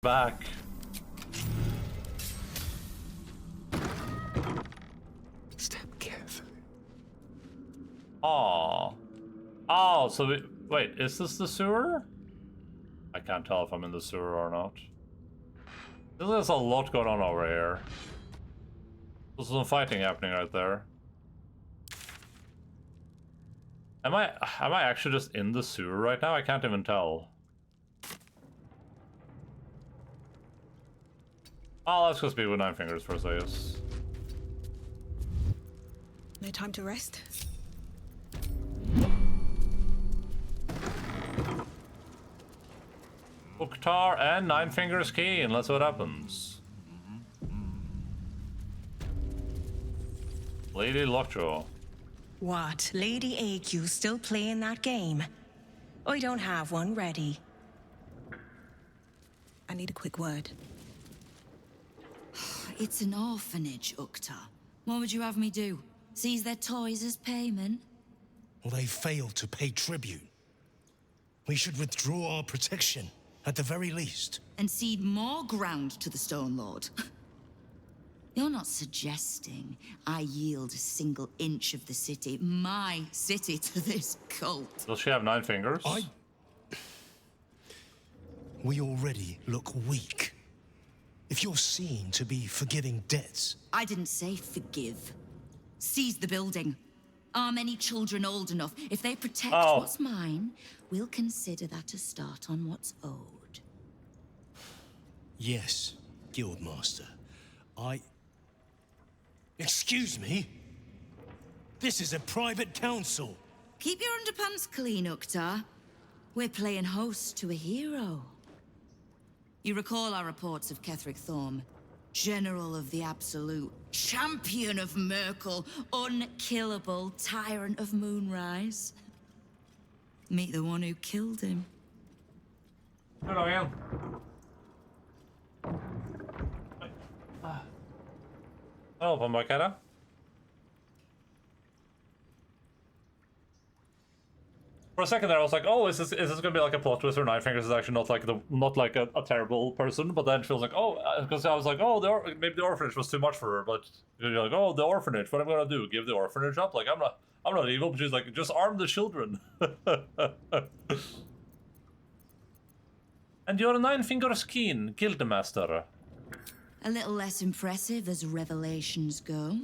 Back. Step carefully. Oh. Oh, so wait, is this the sewer? I can't tell if I'm in the sewer or not. There's a lot going on over here. There's some fighting happening right there. Am I actually just in the sewer right now? I can't even tell. Oh, let's just be with 9 fingers first, I guess. No time to rest? Uktar and 9 fingers keen. Let's see what happens. Lady Lockjaw. What? Lady AQ still playing that game? I don't have one ready. I need a quick word. It's an orphanage, Uktar. What would you have me do? Seize their toys as payment? Well, they failed to pay tribute. We should withdraw our protection, at the very least. And cede more ground to the Stone Lord? You're not suggesting I yield a single inch of the city, my city, to this cult? Does she have 9 fingers? We already look weak. If you're seen to be forgiving debts... I didn't say forgive. Seize the building. Arm any children old enough. If they protect what's mine, we'll consider that a start on what's owed. Yes, Guildmaster. Excuse me? This is a private council. Keep your underpants clean, Uktar. We're playing host to a hero. You recall our reports of Ketheric Thorm, General of the Absolute, Champion of Merkel, unkillable Tyrant of Moonrise. Meet the one who killed him. Hello, Ian. Hello, Pambakara. For a second there, I was like, "Oh, is this gonna be like a plot twist where 9 fingers is actually not like a terrible person?" But then it feels like, "Oh," because I was like, "Oh, maybe the orphanage was too much for her." But you're like, "Oh, the orphanage. What am I gonna do? Give the orphanage up? Like I'm not evil." But she's like, "Just arm the children." And you're a 9 fingers keen, Guildmaster. A little less impressive as revelations go.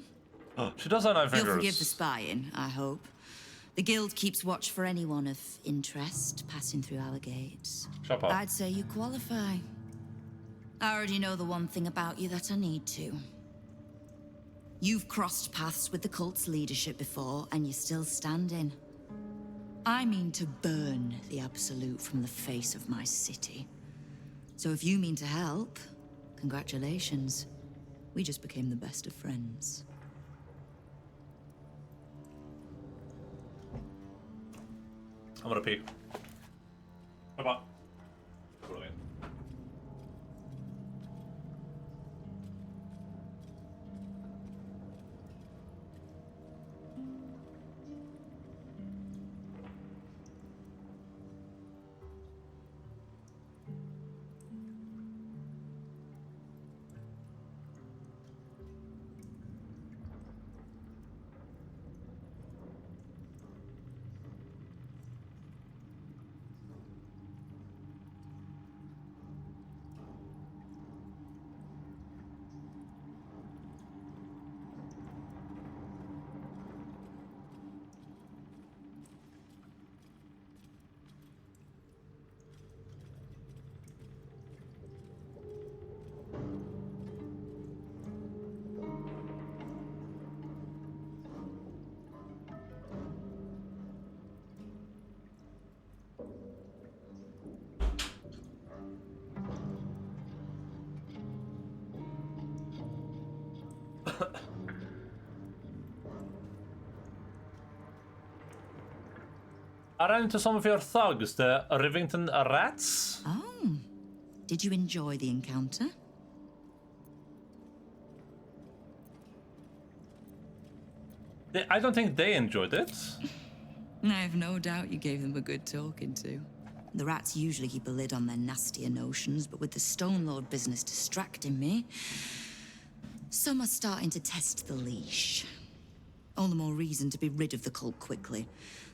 She does have 9 fingers. You'll forgive the spying, I hope. The guild keeps watch for anyone of interest passing through our gates. Shut up. I'd say you qualify. I already know the one thing about you that I need to. You've crossed paths with the cult's leadership before, and you're still standing. I mean to burn the Absolute from the face of my city. So if you mean to help, congratulations. We just became the best of friends. I'm gonna pee. Bye-bye. Brilliant. I ran into some of your thugs, the Rivington Rats. Oh, did you enjoy the encounter? I don't think they enjoyed it. I have no doubt you gave them a good talking to. The rats usually keep a lid on their nastier notions, but with the Stone Lord business distracting me, some are starting to test the leash. All the more reason to be rid of the cult quickly,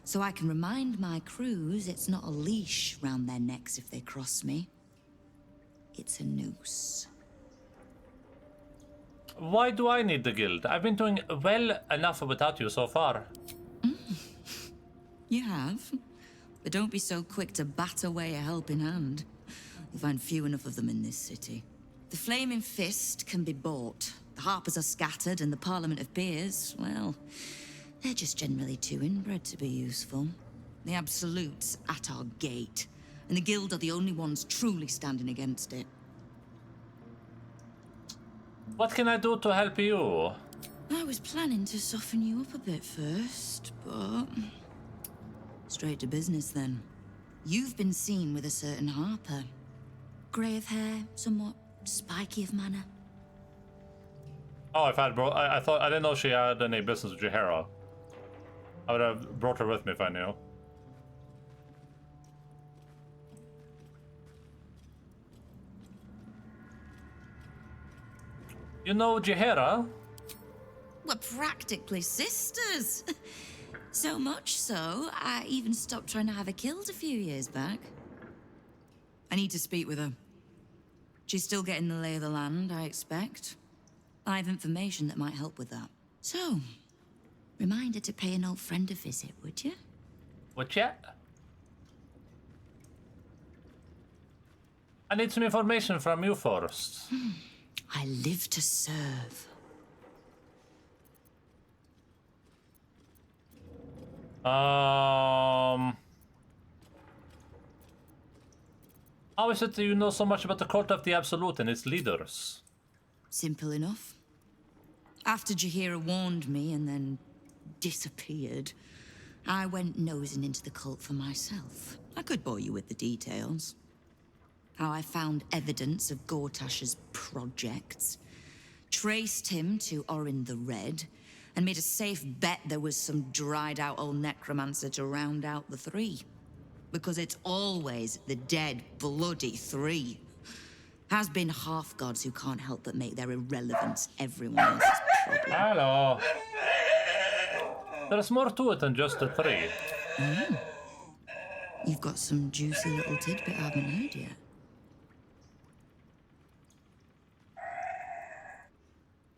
so I can remind my crews it's not a leash round their necks if they cross me. It's a noose. Why do I need the guild? I've been doing well enough without you so far. You have? But don't be so quick to bat away a helping hand. You'll find few enough of them in this city. The Flaming Fist can be bought. The Harpers are scattered, and the Parliament of Peers, well, they're just generally too inbred to be useful. The Absolute's at our gate, and the Guild are the only ones truly standing against it. What can I do to help you? I was planning to soften you up a bit first, but... Straight to business, then. You've been seen with a certain Harper. Grey of hair, somewhat spiky of manner. Oh, I've had I thought I didn't know she had any business with Jahara. I would have brought her with me if I knew. You know Jahara? We're practically sisters. So much so, I even stopped trying to have her killed a few years back. I need to speak with her. She's still getting the lay of the land, I expect. I have information that might help with that. So, remind her to pay an old friend a visit, would you? What yet? I need some information from you first. I live to serve. How is it that you know so much about the cult of the Absolute and its leaders? Simple enough. After Jahira warned me and then disappeared, I went nosing into the cult for myself. I could bore you with the details. How I found evidence of Gortash's projects, traced him to Orin the Red, and made a safe bet there was some dried-out old necromancer to round out the three. Because it's always the dead, bloody three. Has been half-gods who can't help but make their irrelevance everyone else's problem. Hello. There's more to it than just the three. You've got some juicy little tidbit I haven't heard yet.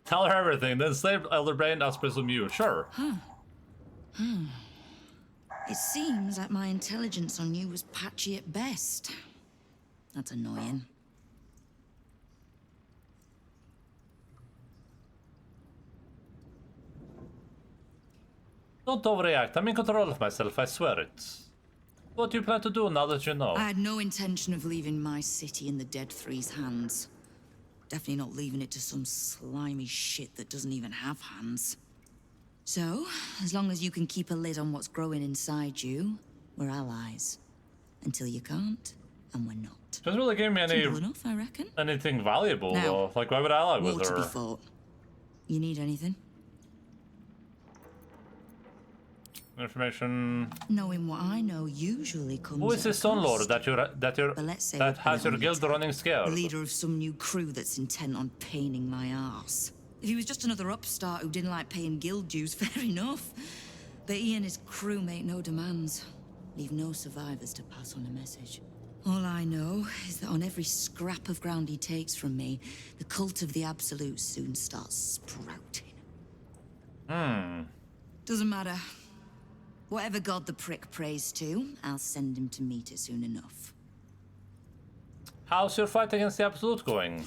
Tell her everything, then save Elder Brain as presume you. Sure. It seems like my intelligence on you was patchy at best. That's annoying. Don't overreact. I'm in control of myself, I swear it. What do you plan to do now that you know? I had no intention of leaving my city in the Dead Three's hands. Definitely not leaving it to some slimy shit that doesn't even have hands. So, as long as you can keep a lid on what's growing inside you, we're allies. Until you can't, and we're not. Doesn't really give me any Simple enough, I reckon. anything valuable Now, though. Like, why would I ally with War to her? be fought. You need anything? Information. Knowing what I know usually comes. Who is at a this Stone Lord cost. that Let's say that we put has it your on guild tab. running scared? The leader of some new crew that's intent on paining my arse. If he was just another upstart who didn't like paying guild dues, fair enough. But he and his crew make no demands. Leave no survivors to pass on a message. All I know is that on every scrap of ground he takes from me, the cult of the Absolute soon starts sprouting. Doesn't matter. Whatever god the prick prays to, I'll send him to meet it soon enough. How's your fight against the Absolute going?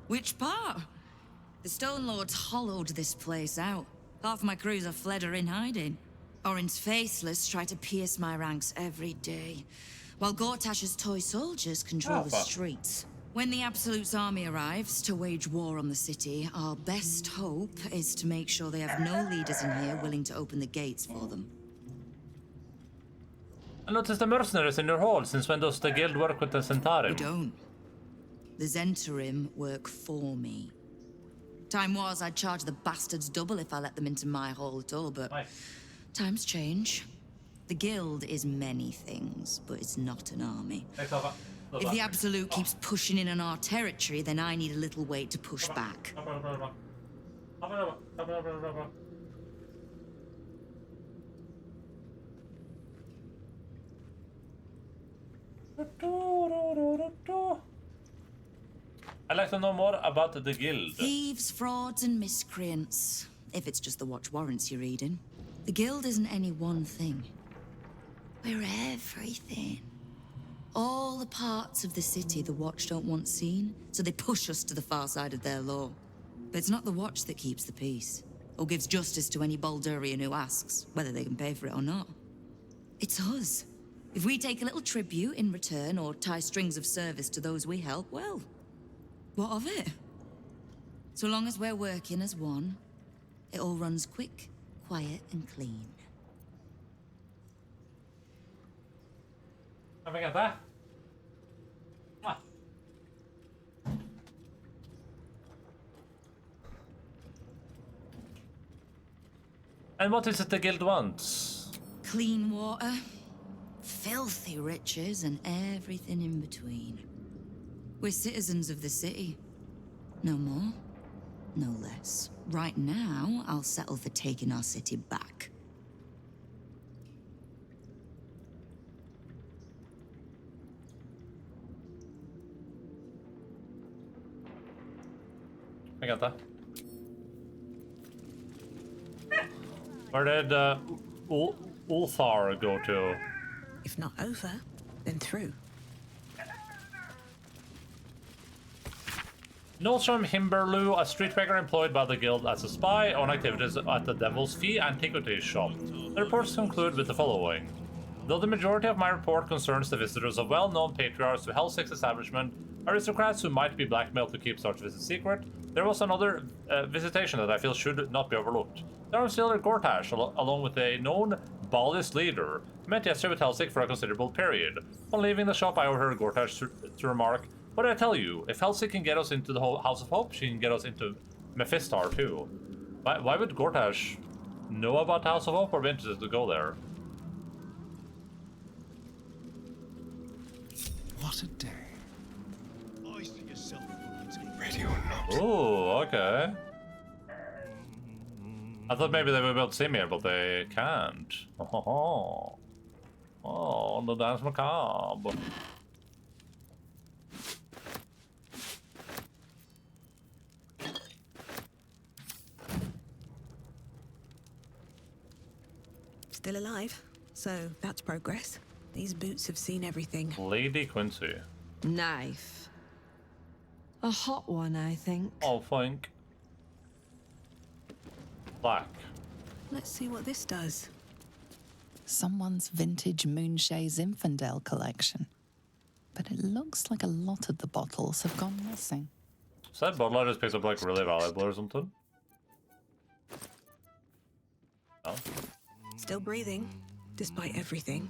Which part? The Stone Lords hollowed this place out. Half my crews have fled or in hiding. Orin's faceless try to pierce my ranks every day, while Gortash's toy soldiers control the fuck. streets. When the Absolute's army arrives to wage war on the city, our best hope is to make sure they have no leaders in here willing to open the gates for them. I noticed the mercenaries in your hall. Since when does the guild work with the We Centarim? don't. The Zentarim work for me. Time was I'd charge the bastards double if I let them into my hall at all, but Nice. times change. The The Guild is many things, but it's not an army. Thanks, Alpha. If the Absolute keeps pushing in on our territory, then I need a little way to push back. I'd like to know more about the Guild. Thieves, frauds, and miscreants. If it's just the watch warrants you're reading. The Guild isn't any one thing. We're everything. All the parts of the city the Watch don't want seen, so they push us to the far side of their law. But it's not the Watch that keeps the peace, or gives justice to any Baldurian who asks, whether they can pay for it or not. It's us. If we take a little tribute in return, or tie strings of service to those we help, well, what of it? So long as we're working as one, it all runs quick, quiet, and clean. Have I got that? Ah. And what is it the Guild wants? Clean water, filthy riches, and everything in between. We're citizens of the city. No more, no less. Right now, I'll settle for taking our city back. I got that. Where did Ulthar go to? If not over, then through. Notes from Himberlu, a streetmaker employed by the Guild as a spy on activities at the Devil's Fee Antiquities shop. The reports conclude with the following. Though the majority of my report concerns the visitors of well-known patriarchs to Hellsick's establishment, aristocrats who might be blackmailed to keep such visits secret, there was another visitation that I feel should not be overlooked. The Armstealer Gortash, along with a known Baldist leader, met yesterday with Hellsick for a considerable period. On leaving the shop, I overheard Gortash to remark, "What did I tell you? If Hellsick can get us into the House of Hope, she can get us into Mephistar too." Why would Gortash know about the House of Hope or be interested to go there? What a day. I see yourself ready or not. Oh, okay. I thought maybe they would be able to see me here, but they can't. Oh, the dance macabre. Still alive, so that's progress. These boots have seen everything. Lady Quincy. Knife. A hot one, I think. Oh, think. Black. Let's see what this does. Someone's vintage Moonshae Zinfandel collection. But it looks like a lot of the bottles have gone missing. So that bottle I just picked up like really valuable or something? Oh. Still breathing, despite everything.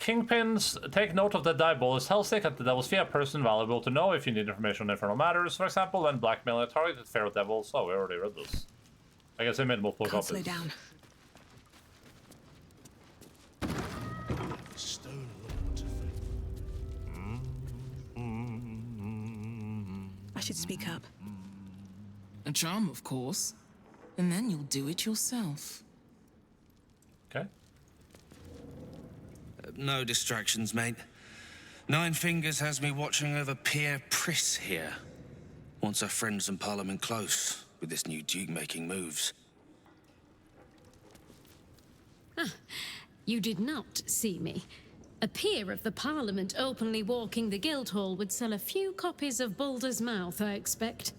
Kingpins, take note of the Diabolus Hellsick at the Devil's Fee, a person valuable to know if you need information on infernal matters. For example, when blackmailing a target with Pharaoh Devils. Oh, we already read this. I guess I made multiple Can't copies. slow down. Stone Lord to fate. I should speak up. A charm, of course. And then you'll do it yourself. Okay. No distractions, mate. Nine Fingers has me watching over Pierre Priss here. Wants our friends in Parliament close with this new Duke making moves. You did not see me. A peer of the Parliament openly walking the Guildhall would sell a few copies of Baldur's Mouth, I expect.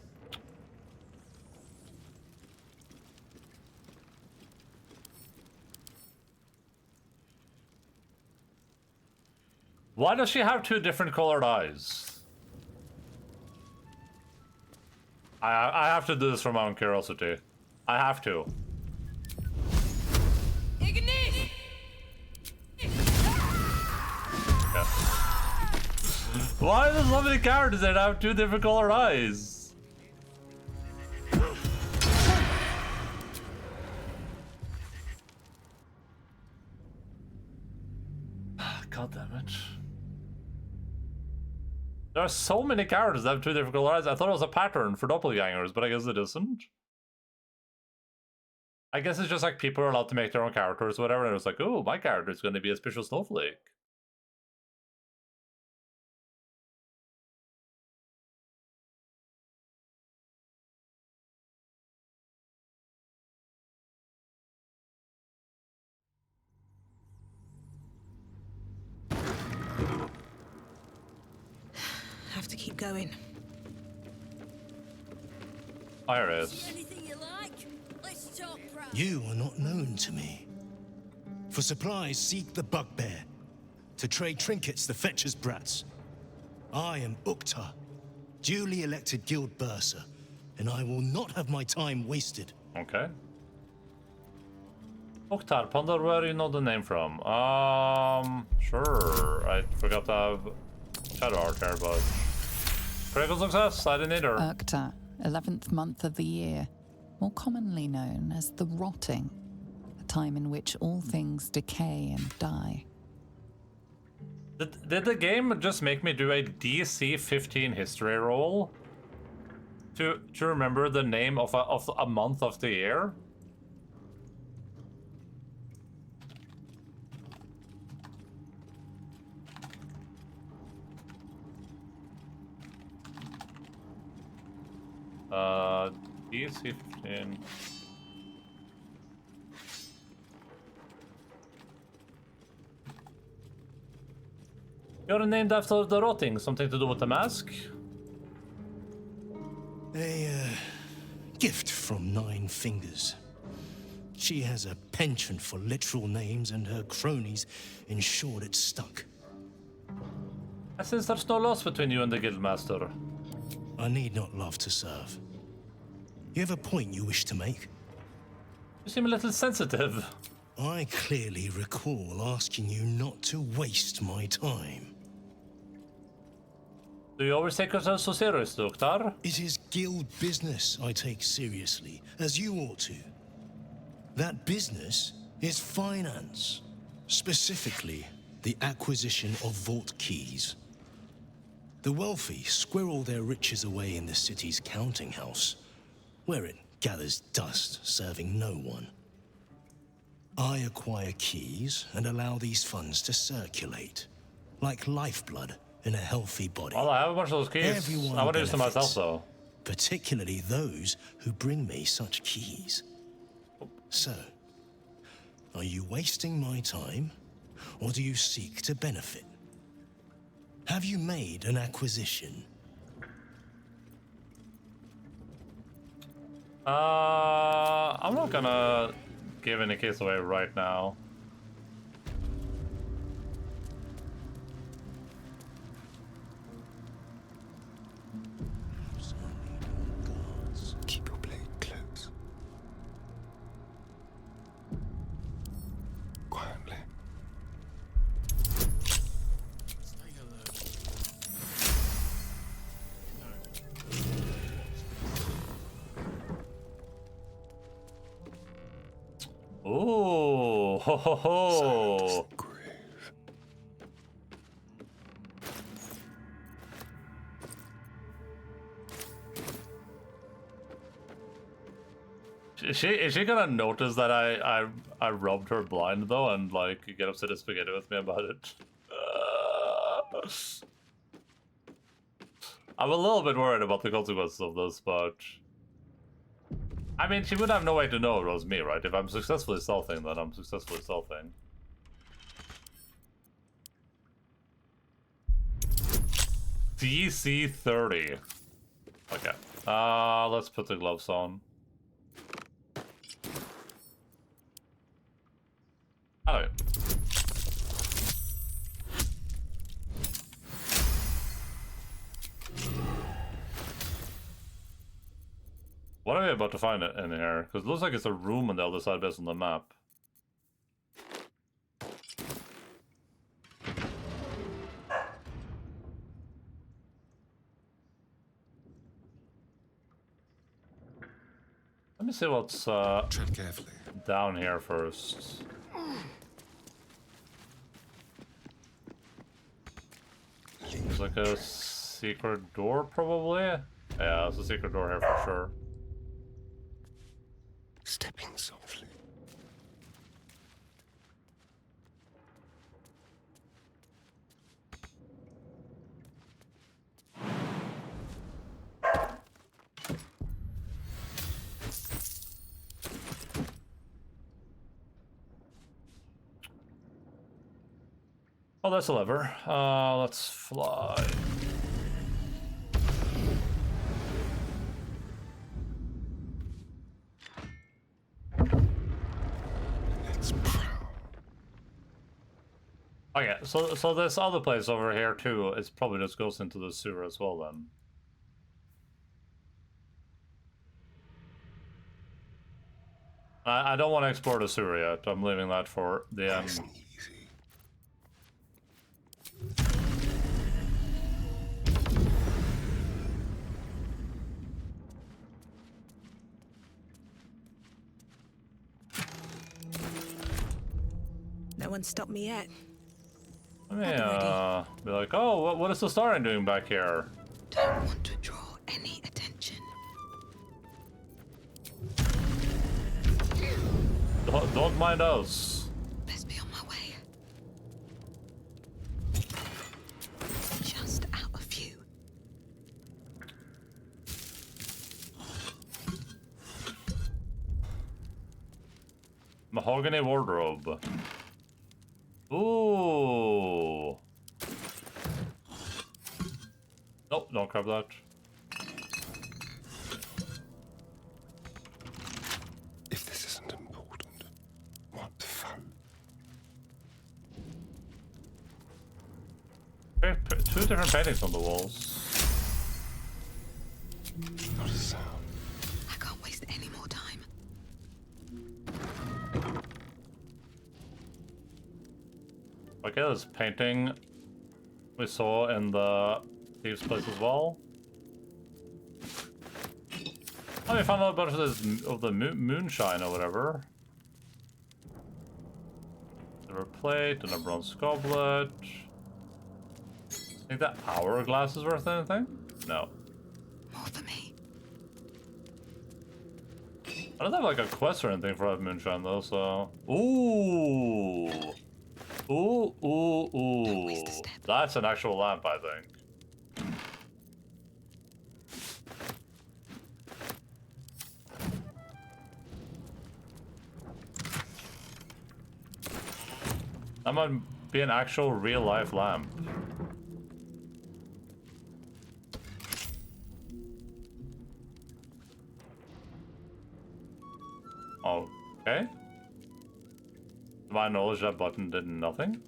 Why does she have two different colored eyes? I have to do this for my own curiosity. I have to. Ignis! Yeah. Why are there so many characters that have 2 different colored eyes? God damn it. There are so many characters that have 2 different colored eyes. I thought it was a pattern for doppelgangers, but I guess it isn't. I guess it's just like people are allowed to make their own characters or whatever, and it's like, oh, my character is going to be a special snowflake. Have to keep going. There it is. Anything you like? Let's talk, bro. You are not known to me. For supplies, seek the bugbear. To trade trinkets, the fetcher's brats. I am Uktar, duly elected guild bursar, and I will not have my time wasted. Okay. Oktar, ponder where you know the name from. Sure. I forgot to have shadow art here, but critical success. I didn't either. Urkta, 11th month of the year, more commonly known as the Rotting, a time in which all things decay and die. Did the game just make me do a DC 15 history roll to remember the name of a month of the year? DC 15. You're named after the Rotting. Something to do with the mask? A gift from Nine Fingers. She has a penchant for literal names, and her cronies ensured it stuck. I sense there's no loss between you and the Guildmaster. I need not love to serve. You have a point you wish to make? You seem a little sensitive. I clearly recall asking you not to waste my time. Do you always take yourself so seriously, Oktar? It is guild business I take seriously, as you ought to. That business is finance. Specifically, the acquisition of vault keys. The wealthy squirrel their riches away in the city's counting house, where it gathers dust, serving no one. I acquire keys and allow these funds to circulate, like lifeblood in a healthy body. Well, I have a bunch of those keys. Everyone I want to use them benefits, myself, though. particularly those who bring me such keys. So, are you wasting my time, or do you seek to benefit? Have you made an acquisition? I'm not gonna give any keys away right now. Keep your blade close. Quietly. Ooh, ho ho ho! Is she gonna notice that I rubbed her blind though, and like get upset and spaghetti with me about it? I'm a little bit worried about the consequences of this, but I mean, she would have no way to know it was me, right? If I'm successfully stealthing, then I'm successfully stealthing. DC 30. Okay. Let's put the gloves on. Alright. What are we about to find in here? Because it looks like it's a room on the other side based on the map. me see what's Tread carefully. down here first. There's like a secret door, probably. Yeah, there's a secret door here for sure. Stepping softly. Oh, that's a lever. Let's fly. It's proud. Okay, so this other place over here too, it probably just goes into the sewer as well then. I don't want to explore the sewer yet. I'm leaving that for the end. Nice and easy. No one stopped me yet. Let me be like, oh, what is the Starian doing back here? Don't want to draw any attention. Don't mind us. Best be on my way. Just out of view. Mahogany wardrobe. Ooh. Nope, don't grab that. If this isn't important, what fun. Two different paintings on the walls. Not a sound. I can't waste any more time. Okay, this painting we saw in the thieves' place as well. Oh, we found out a bunch of the moonshine or whatever. Silver plate and a bronze goblet. Think that hourglass is worth anything? No. More for me. I don't have like a quest or anything for that moonshine though, so. Ooh! Ooh, ooh, ooh. waste a step. That's an actual lamp, I think. That might be an actual real life lamp. Okay. To my knowledge, that button did nothing.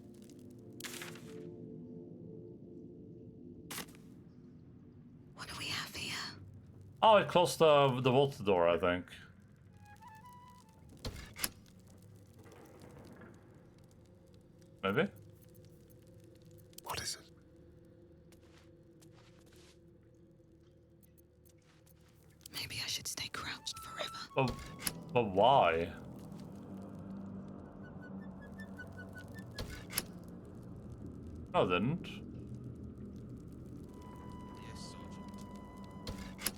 What do we have here? Oh, it closed the vault door, I think. Maybe? What is it? Maybe I should stay crouched forever. But why? No, it didn't. Yes, Sergeant.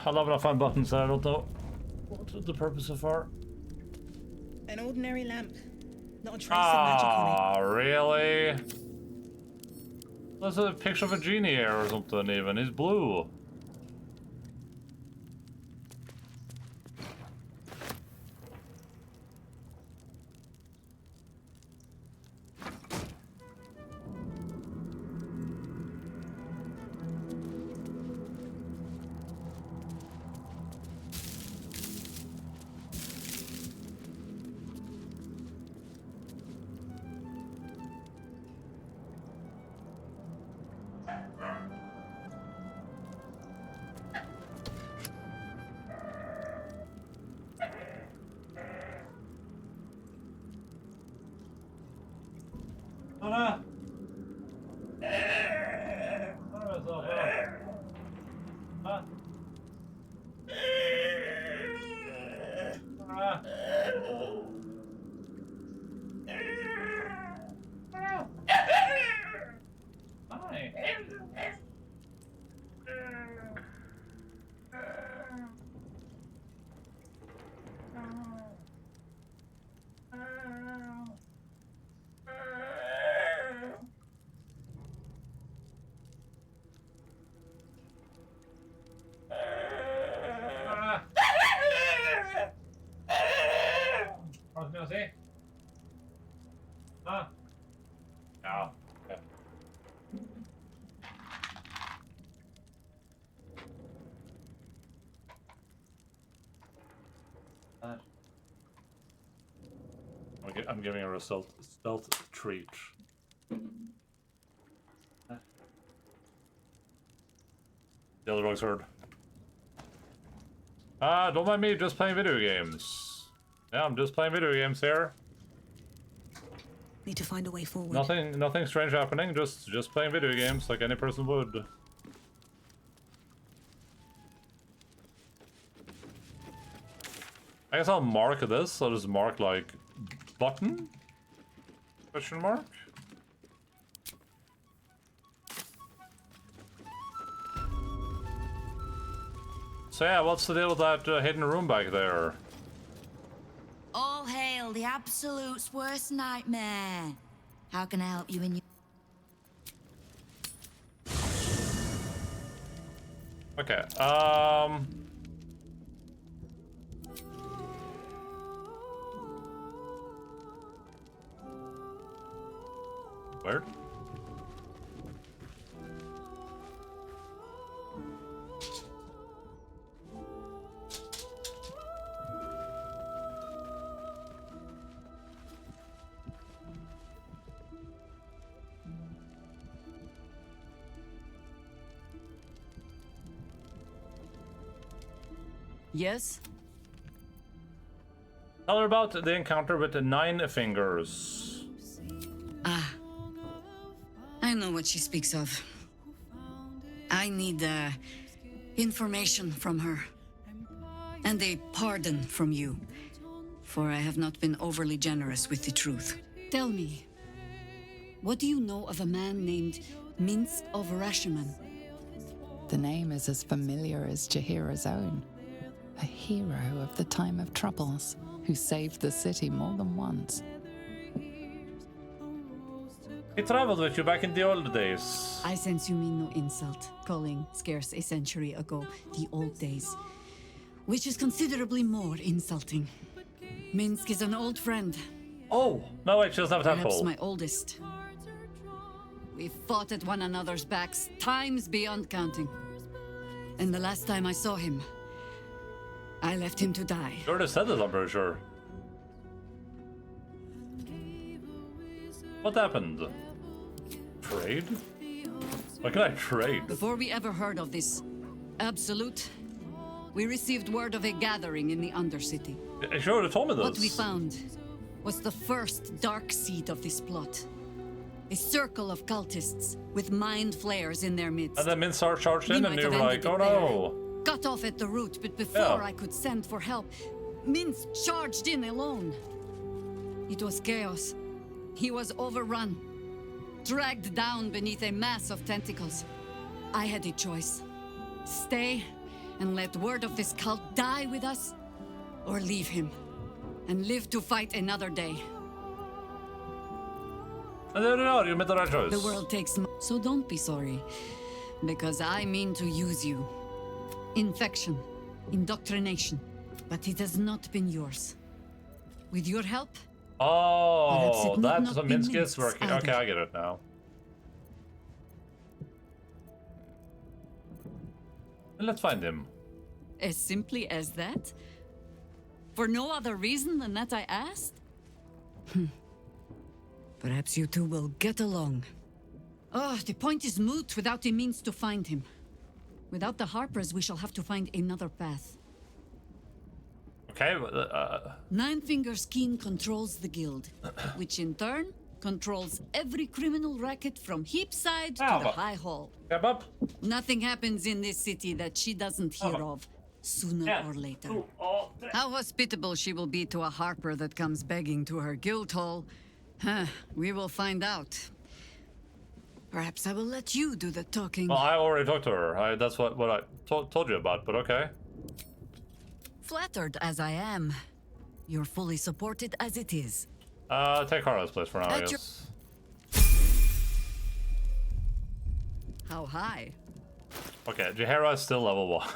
I love when I find buttons that I don't know what the purpose of are. An ordinary lamp. Not a trace of magic on it. Ah, really? That's a picture of a genie here or something even. He's blue. Ah. Hi. I was gonna say. Ah. No. Okay. I'm giving her a stealth treat. The other dog's heard. Ah, don't mind me, just playing video games. Yeah, I'm just playing video games here. Need to find a way forward. Nothing strange happening. Just playing video games like any person would. I guess I'll mark this. I'll just mark like button? Question mark? So yeah, what's the deal with that hidden room back there? All hail the Absolute's worst nightmare. How can I help you in your... Okay, Where? Yes? Tell her about the encounter with the 9 fingers. Ah. I know what she speaks of. I need information from her. And a pardon from you. For I have not been overly generous with the truth. Tell me, what do you know of a man named Minsk of Rashiman? The name is as familiar as Jahira's own. A hero of the time of troubles, who saved the city more than once. He traveled with you back in the old days. I sense you mean no insult, calling scarce a century ago the old days. Which is considerably more insulting. Minsk is an old friend. Oh, no wait, she doesn't have a Perhaps tadpole. my oldest. We fought at one another's backs, times beyond counting. And the last time I saw him, I left him to die. You already said this, I'm pretty sure. What happened? Trade? What can I trade? Before we ever heard of this Absolute, we received word of a gathering in the Undercity. You already told me this. What we found was the first dark seed of this plot. A circle of cultists with mind flayers in their midst. And then Minsar charged in We and might you were have like, ended oh it there. no. Cut off at the root, but before I could send for help, Minsk charged in alone. It was chaos. He was overrun, dragged down beneath a mass of tentacles. I had a choice. Stay and let word of this cult die with us, or leave him and live to fight another day. And there you are, you made the right choice. The world takes so don't be sorry, because I mean to use you. Infection, indoctrination, but it has not been yours. With your help, Oh, perhaps it need that's not what be Minsk is Minsk's working. either. Okay, I get it now. Let's find him. As simply as that? For no other reason than that I asked? Perhaps you two will get along. Oh, the point is moot without a means to find him. Without the Harpers, we shall have to find another path. Okay, Nine Fingers Keen controls the guild, which in turn controls every criminal racket from Heapside to the High Hall. Kebab? Nothing happens in this city that she doesn't hear of, sooner or later. How hospitable she will be to a harper that comes begging to her guild hall, we will find out. Perhaps I will let you do the talking. Well, I already talked to her. That's what I told you about, but okay. Flattered as I am, you're fully supported as it is. Take Carla's place for now, I guess. How high? Okay, Jaheira is still level 1.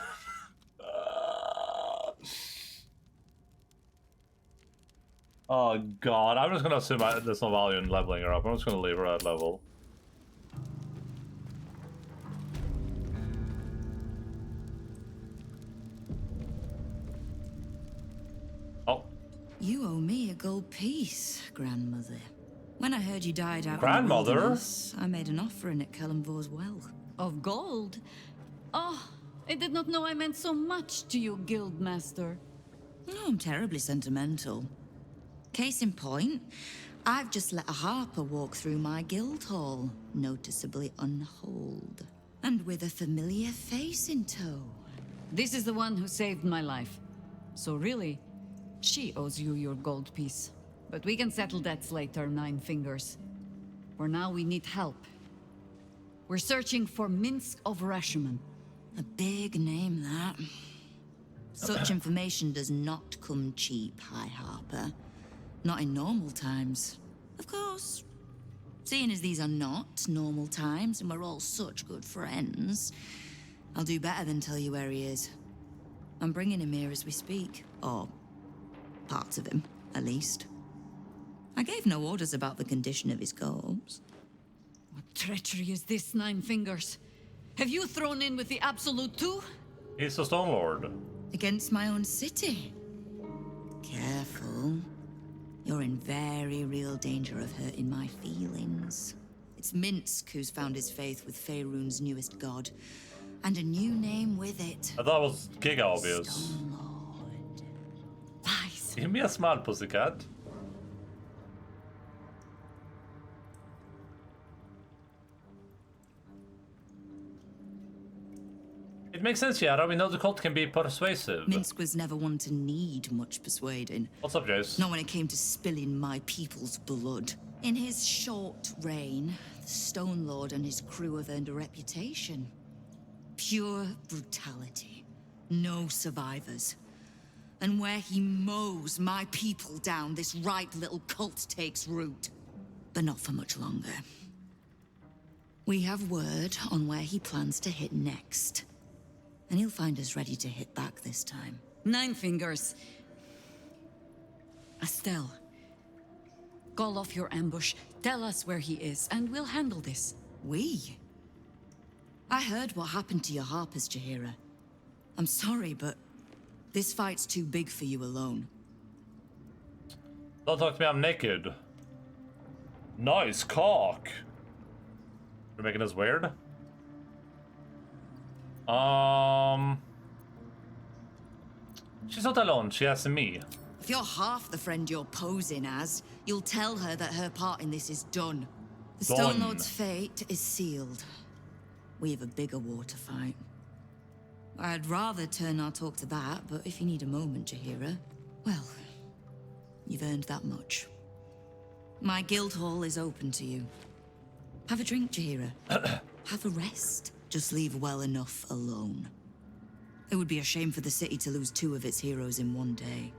Oh god, I'm just gonna assume there's no value in leveling her up. I'm just gonna leave her at level. Oh. You owe me a gold piece, grandmother. When I heard you died out Grandmother? in the wilderness, I made an offering at Kellenvor's well. Of gold? Oh, I did not know I meant so much to you, Guildmaster. No, I'm terribly sentimental. Case in point, I've just let a harper walk through my guild hall, noticeably unholed, and with a familiar face in tow. This is the one who saved my life. So really, she owes you your gold piece. But we can settle debts later, Nine Fingers. For now, we need help. We're searching for Minsk of Rashomon. A big name, that. Such information does not come cheap, High Harper. Not in normal times. Of course. Seeing as these are not normal times and we're all such good friends, I'll do better than tell you where he is. I'm bringing him here as we speak. Or parts of him, at least. I gave no orders about the condition of his corpse. What treachery is this, Nine Fingers? Have you thrown in with the Absolute too? He's the Stone Lord. Against my own city. Careful. You're in very real danger of hurting my feelings. It's Minsk who's found his faith with Faerun's newest god. And a new name with it. I thought it was giga obvious. Stone Lord. Lies. Give me a smile, pussycat. It makes sense, Yara. We know the cult can be persuasive. Minsk was never one to need much persuading. What's up, Jace? Not when it came to spilling my people's blood. In his short reign, the Stone Lord and his crew have earned a reputation. Pure brutality. No survivors. And where he mows my people down, this ripe little cult takes root. But not for much longer. We have word on where he plans to hit next. And he'll find us ready to hit back this time. Nine Fingers. Estelle. Call off your ambush, tell us where he is, and we'll handle this. We? I heard what happened to your harpers, Jaheira. I'm sorry, but this fight's too big for you alone. Don't talk to me, I'm naked. Nice cock. You're making this weird? She's not alone, she has me. If you're half the friend you're posing as, you'll tell her that her part in this is done. The Stone Lord's fate is sealed. We have a bigger war to fight. I'd rather turn our talk to that, but if you need a moment, Jaheira, well, you've earned that much. My guild hall is open to you. Have a drink, Jaheira. Have a rest. Just leave well enough alone. It would be a shame for the city to lose 2 of its heroes in one day.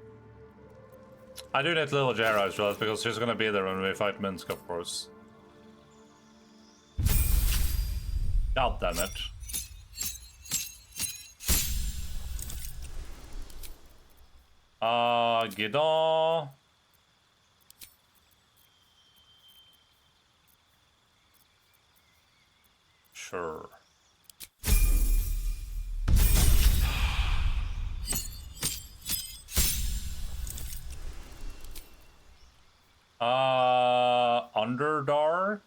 I do need little Jaheira as well, because she's gonna be there when we fight Minsk, of course. God damn it. Guidon. Sure. Underdark.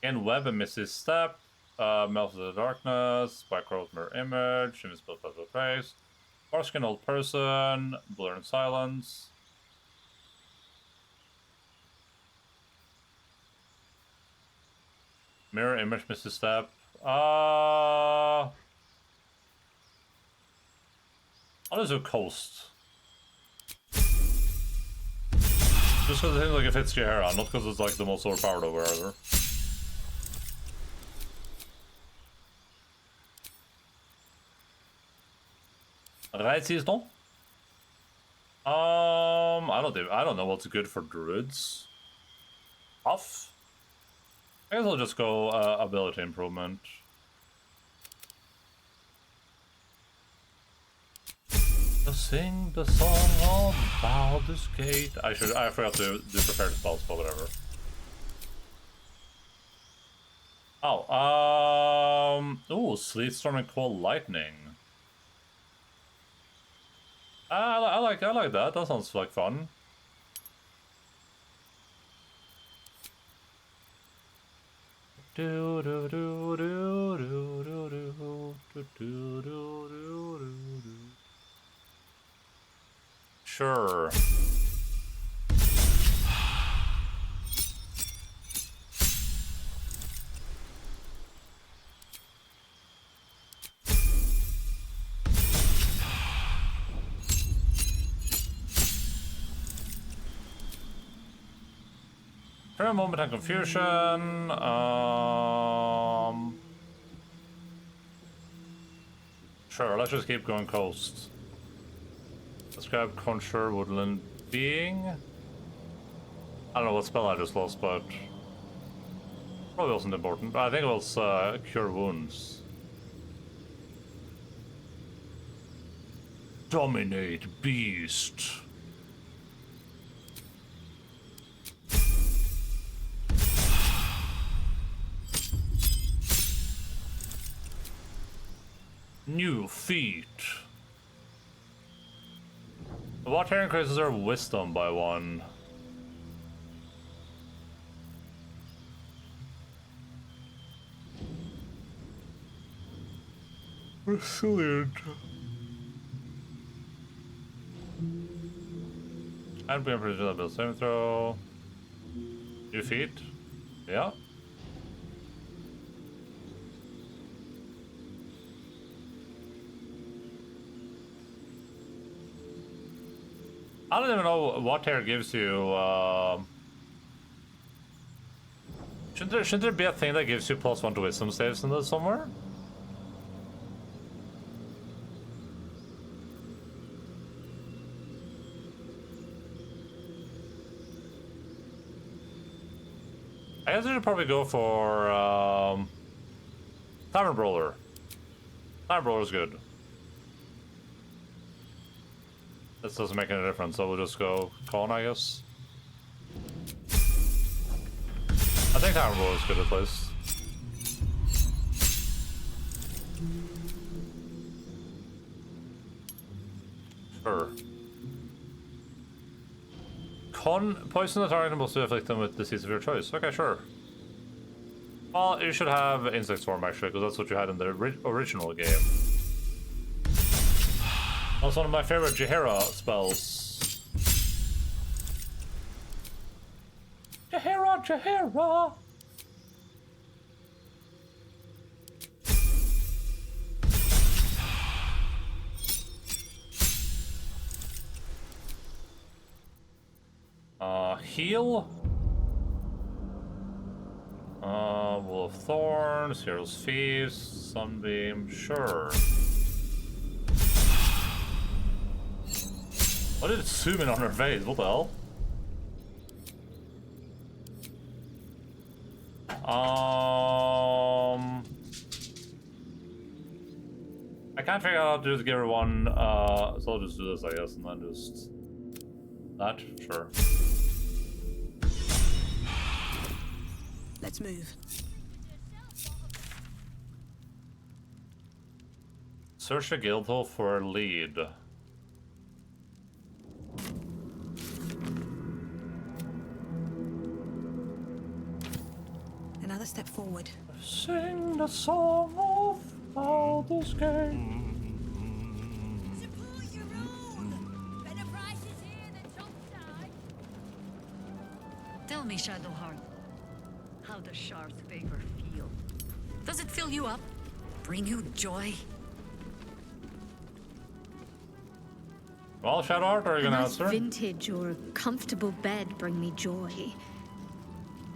In web and misty step. Melt of the darkness. Black Rose mirror image. Invisible puzzle face. Farskin old person. Blur in silence. Mirror image, Mr. Step. I'll just do coast. Just because it seems like it fits Jahara, not because it's like the most overpowered or whatever. Reitseason? I don't know what's good for druids. Off? I guess I'll just go ability improvement. To sing the song of Baldur's Gate. I forgot to do prepared spells, but whatever. Oh, ooh, Sleet Storm and Cold Lightning. I like that. That sounds like fun. Do do do do do do do do do do do. Sure. For a moment of confusion, sure, let's just keep going coast. Let's grab Conjure Woodland Being. I don't know what spell I just lost, but probably wasn't important. I think it was Cure Wounds. Dominate Beast. New feat. What here increases our wisdom by 1? Resilient. And we improve the ability saving throw. New feat. Yeah. I don't even know what hair gives you. Shouldn't there be a thing that gives you +1 to wisdom saves in this somewhere? I guess I should probably go for Tavern Brawler. Tavern Brawler is good. This doesn't make any difference, so we'll just go Con, I guess. I think Tavern Brawler is good at least. Sure. Con, poison the target and must afflict them with disease of your choice. Okay, sure. Well, you should have Insect Swarm actually, because that's what you had in the original game. That's one of my favorite Jahara spells. Jahara! Heal. Wolf Thorns, Hero's Feast, Sunbeam, sure. Why did it zoom in on her face? What the hell? I can't figure out how to just give her one, so I'll just do this, I guess, and then just... that? Sure. Let's move. Search the guild hall for a lead. Another step forward. Sing the song of Baldur's Gate. Support your own. Better prices here than topside. Tell me, Shadowheart, how does Sharth favor feel? Does it fill you up? Bring you joy? Well, Shadow Art, are you gonna Nice answer? vintage or a comfortable bed bring me joy.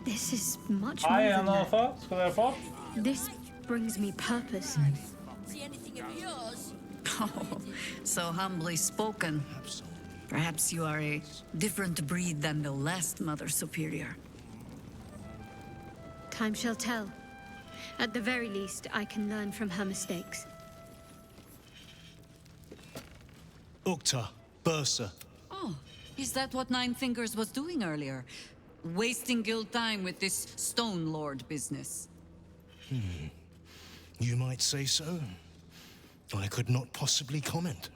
This is much more I than am that. thoughts. Ska jag få? This brings me purpose. See anything of yours? Oh, so humbly spoken. Perhaps you are a different breed than the last Mother Superior. Time shall tell. At the very least, I can learn from her mistakes. Ukta, Bursa. Oh, is that what Nine Fingers was doing earlier? Wasting guild time with this Stone Lord business? You might say so. I could not possibly comment.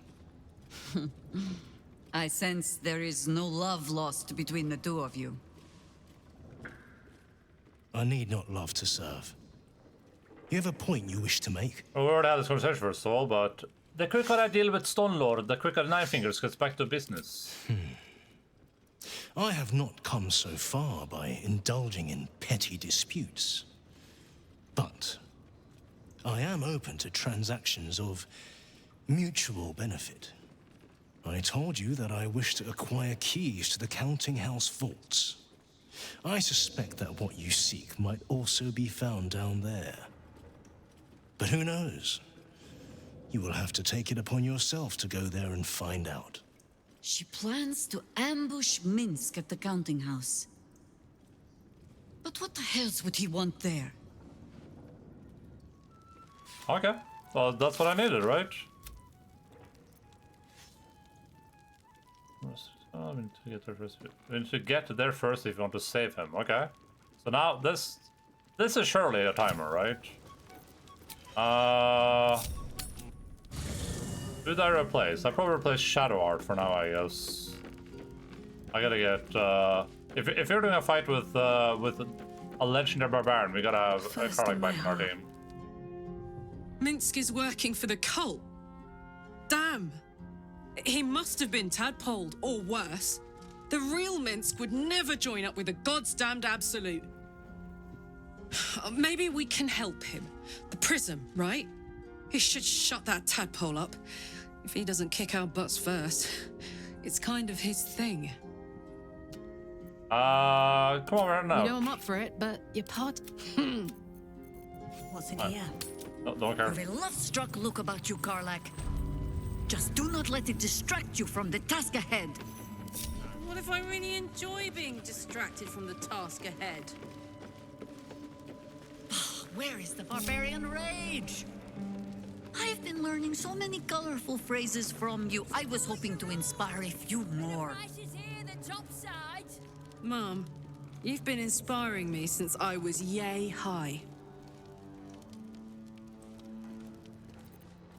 I sense there is no love lost between the two of you. I need not love to serve. You have a point you wish to make? Well, we already had this conversation first of all, but the quicker I deal with Stone Lord, the quicker Nine Fingers gets back to business. I have not come so far by indulging in petty disputes. But I am open to transactions of mutual benefit. I told you that I wish to acquire keys to the counting house vaults. I suspect that what you seek might also be found down there. But who knows? You will have to take it upon yourself to go there and find out. She plans to ambush Minsk at the counting house. But what the hells would he want there? Okay, well, that's what I needed, right? I mean, to get there first. We need to get there first if you want to save him. Okay. So now this is surely a timer, right? Who did I replace? I probably replace Shadow Art for now, I guess. I gotta get if you're doing a fight with a legendary barbarian, we gotta have a Karlach back in our team. Minsk is working for the cult. Damn. He must have been tadpoled, or worse. The real Minsk would never join up with the goddamned Absolute. Maybe we can help him. The Prism, right? He should shut that tadpole up. If he doesn't kick our butts first. It's kind of his thing. Come on right now. You know I'm up for it, but your part... What's in here? No, don't care. You have a love-struck look about you, Karlach. Just do not let it distract you from the task ahead. What if I really enjoy being distracted from the task ahead? Where is the barbarian rage? I've been learning so many colorful phrases from you. I was hoping to inspire a few more. Mom, you've been inspiring me since I was yay high.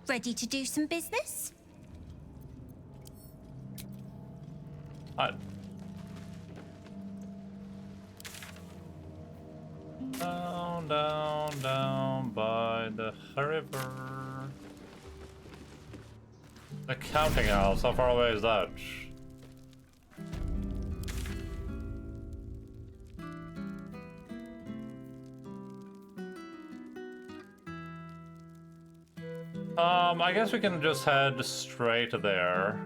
Ready to do some business? Down, down, down by the river. The counting house, how far away is that? I guess we can just head straight there.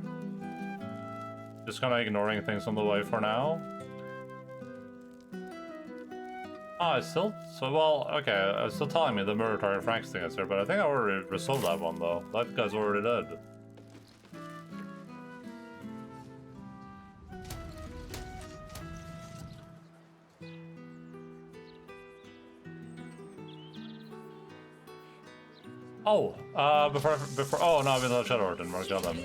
Just kind of ignoring things on the way for now. Oh, it's still... So, well, okay, it's still telling me the Murder Franks thing is here, but I think I already resolved that one, though. That guy's already dead. Oh, before... Oh, no, I mean, the Shadow Art didn't work. Got them.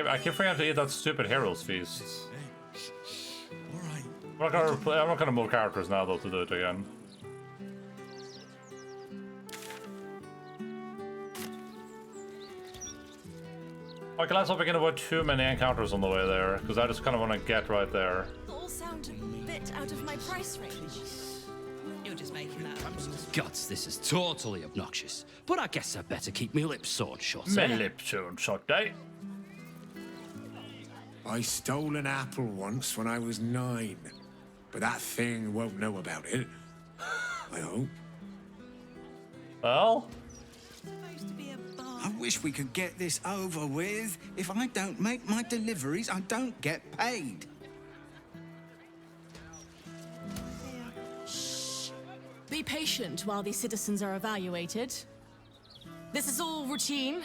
I keep forgetting to eat that stupid Heroes Feast. I'm not gonna move characters now, though, to do it again. Okay, let's hope we can avoid too many encounters on the way there, because I just kind of want to get right there. All sound a bit out of my price range. You're just making that up. Gods, this is totally obnoxious. But I guess I'd better keep my lips sewn shut. My lips sewn shut, eh? I stole an apple once when I was 9. But that thing won't know about it. I hope. Well? I wish we could get this over with. If I don't make my deliveries, I don't get paid. Be patient while these citizens are evaluated. This is all routine.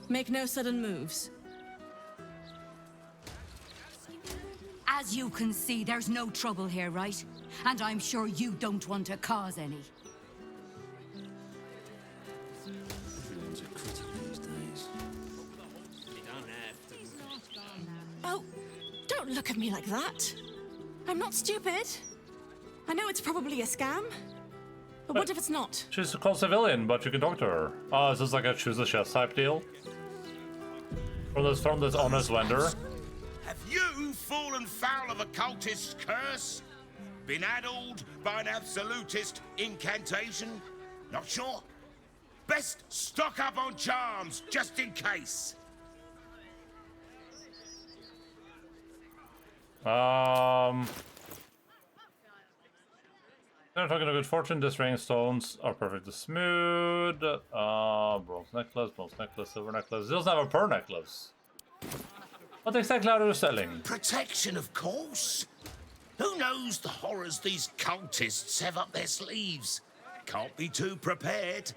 Make no sudden moves. As you can see, there's no trouble here, right? And I'm sure you don't want to cause any. Everyone's a critic these days. Oh, don't look at me like that. I'm not stupid. I know it's probably a scam. But what if it's not? She's a cold civilian, but you can talk to her. Oh, is this like a choose a chef type deal? From this honest vendor? Have you fallen foul of a cultist's curse? Been addled by an absolutist incantation? Not sure? Best stock up on charms, just in case. They're talking of good fortune. This ring stones are perfectly smooth. Bronze necklace, silver necklace. He doesn't have a pearl necklace. What exactly are you selling? Protection, of course. Who knows the horrors these cultists have up their sleeves? Can't be too prepared.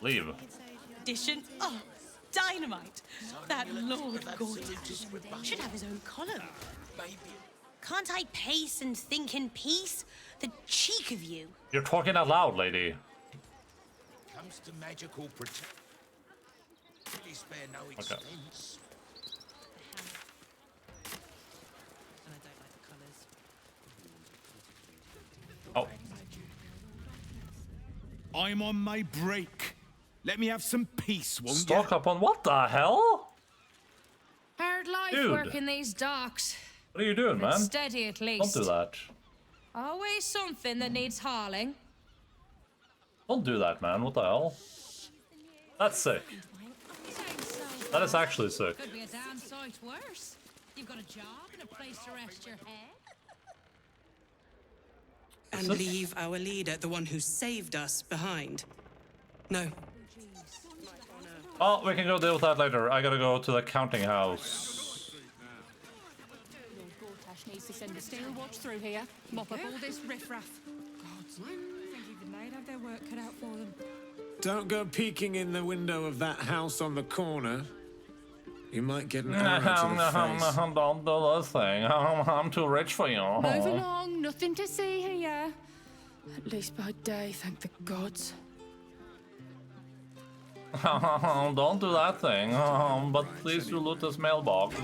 Leave. Edition. Oh, dynamite. That Lord Gortash should have his own column. Can't I pace and think in peace? The cheek of you. You're talking out loud, lady. Comes to magical protection. Really spare no expense. Oh. I'm on my break. Let me have some peace, won't you? Stock up on what the hell? Hard life Dude. working these docks. What are you doing, man? Steady at least. Don't do that. Always something that needs hauling. Don't do that, man. What the hell? That's sick. That is actually sick. Could be a damn sight worse. You've got a job and a place to rest your head. And leave our leader, the one who saved us, behind. No. Oh, we can go deal with that later. I gotta go to the counting house. Lord Gortash needs to send a steel watch through here. Mop up all this riffraff. Gods, I think even they'd have their work cut out for them. Don't go peeking in the window of that house on the corner. You might get an arrow to the face. Don't do this thing. I'm too rich for you. Move along, nothing to see here. At least by day, thank the gods. Don't do that thing. But please do loot this mailbox.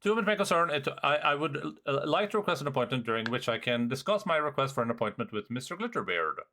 2 minutes may concern. I would like to request an appointment during which I can discuss my request for an appointment with Mr. Glitterbeard.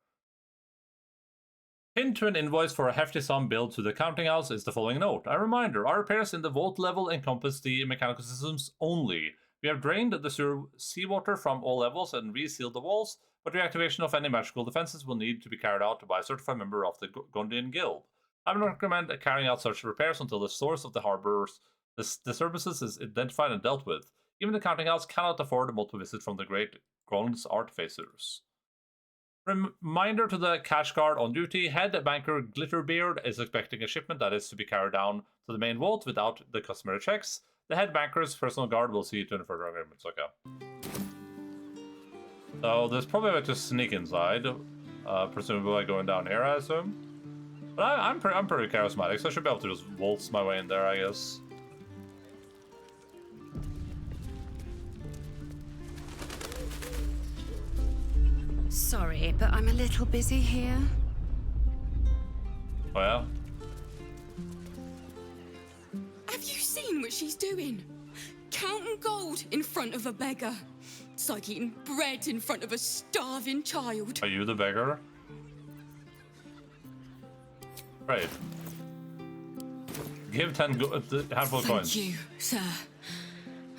Pinned to an invoice for a hefty sum billed to the counting house is the following note. A reminder, our repairs in the vault level encompass the mechanical systems only. We have drained the seawater from all levels and resealed the walls, but reactivation of any magical defenses will need to be carried out by a certified member of the Gondian Guild. I would recommend carrying out such repairs until the source of the harbor's disturbances is identified and dealt with. Even the counting house cannot afford a multiple visit from the great Gond's artificers. Reminder to the cash guard on duty, head banker Glitterbeard is expecting a shipment that is to be carried down to the main vault without the customary checks. The head banker's personal guard will see to any further agreements. Okay. So there's probably a way to sneak inside, presumably by going down here, I assume. But I'm pretty charismatic, so I should be able to just waltz my way in there, I guess. Sorry, but I'm a little busy here. Oh yeah? Have you seen what she's doing? Counting gold in front of a beggar. It's like eating bread in front of a starving child. Are you the beggar? Right. Give 10 handful of coins. Thank you, sir.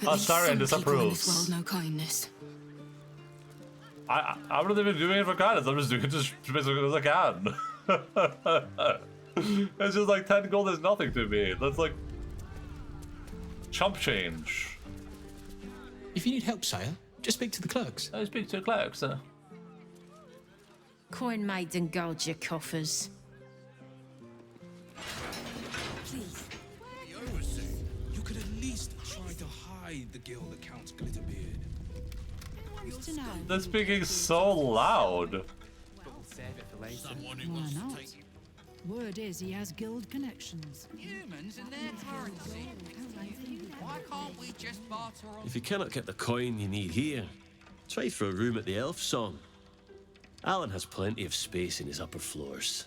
Oh, sorry, and some people in this disapproves. world know kindness. I'm not even doing it for kindness, I'm just doing it just basically as I can. It's just like 10 gold is nothing to me. That's like chump change. If you need help, sire, just speak to the clerks. I speak to the clerks, sir. Coin maiden guard your coffers. Please. The overseer, you could at least try to hide the guild account's glitterbeard. They're speaking so loud. Someone who wants to take Word is he has guild connections. Humans and their currency. Why can't we just barter on... If you cannot get the coin you need here, try for a room at the Elf Song. Alan has plenty of space in his upper floors.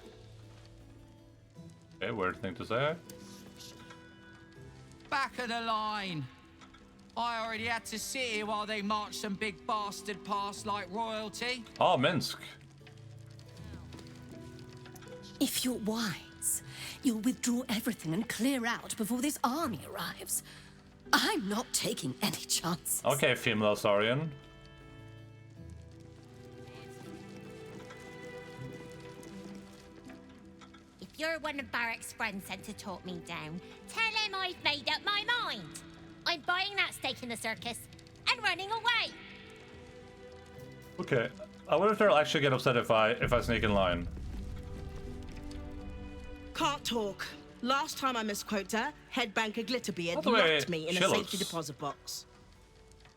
Okay, weird thing to say. Back of the line. I already had to sit here while they marched some big bastard past like royalty. Oh, Minsk. If you're wise, you'll withdraw everything and clear out before this army arrives. I'm not taking any chances. Okay, female Saurian. If you're one of Barrack's friends sent to talk me down, tell him I've made up my mind. I'm buying that stake in the circus and running away. Okay, I wonder if they'll actually get upset if I sneak in line. Can't talk. Last time I misquoted her, head banker Glitterbeard By the way, locked me in a she safety looks- deposit box.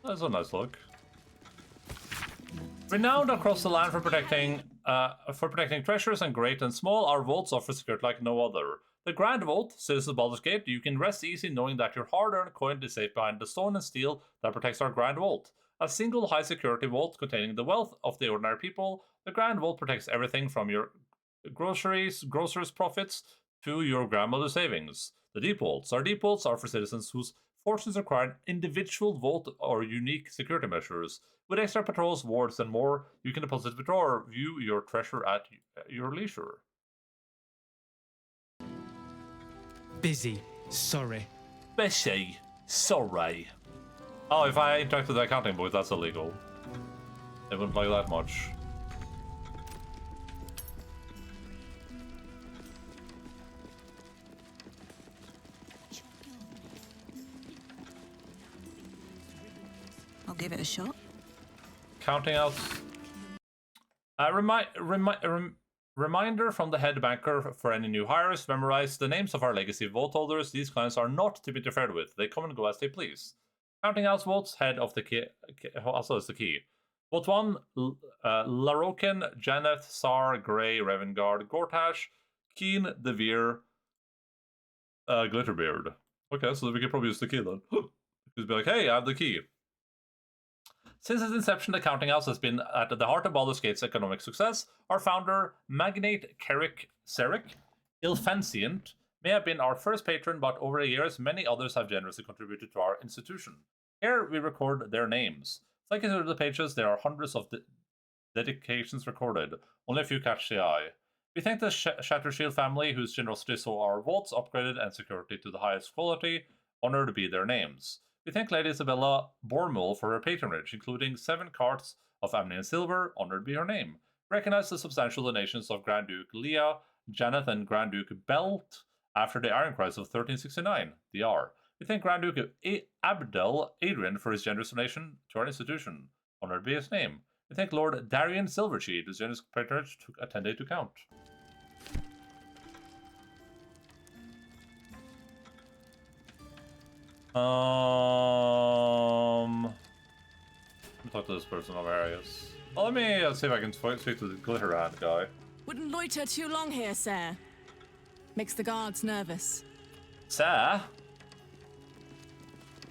That's a nice look. Renowned across the land for protecting treasures and great and small, our vaults offer security like no other. The Grand Vault, citizens of Baldur's Gate, you can rest easy knowing that your hard-earned coin is safe behind the stone and steel that protects our Grand Vault. A single high-security vault containing the wealth of the ordinary people, the Grand Vault protects everything from your grocers' profits to your grandmother's savings. The Deep Vaults. Our Deep Vaults are for citizens whose fortunes require an individual vault or unique security measures. With extra patrols, wards, and more, you can deposit, withdraw, or view your treasure at your leisure. Busy. Sorry. Busy. Sorry. Oh, if I interact with the accounting boys, that's illegal. They wouldn't like that much. I'll give it a shot. Counting out. Reminder from the head banker for any new hires. Memorize the names of our legacy vault holders. These clients are not to be interfered with. They come and go as they please. Counting out votes. Head of the key. Also is the key. Vote 1. Laroken, Janet, Sar, Grey, Revengard, Gortash, Keen, Devere, Glitterbeard. Okay, so we can probably use the key then. Just be like, hey, I have the key. Since its inception, the Counting House has been at the heart of Baldur's Gate's economic success. Our founder, Magnate Carrick Seric, Ilfancient, may have been our first patron, but over the years, many others have generously contributed to our institution. Here, we record their names. Flicking through the pages, there are hundreds of dedications recorded. Only a few catch the eye. We thank the Shattershield family, whose generosity saw our vaults upgraded and security to the highest quality. Honored to be their names. We thank Lady Isabella Bormull for her patronage, including 7 carts of Amnian silver, honored to be her name. Recognize the substantial donations of Grand Duke Leah, Janet, and Grand Duke Belt after the Iron Crisis of 1369, DR. We thank Grand Duke Abdel Adrian for his generous donation to our institution, honored to be his name. We thank Lord Darian Silvercheat, whose generous patronage took a 10-day to count. Let me talk to this person over here, I guess. Well, let me see if I can speak to the glitter hand guy. Wouldn't loiter too long here, sir. Makes the guards nervous. Sir?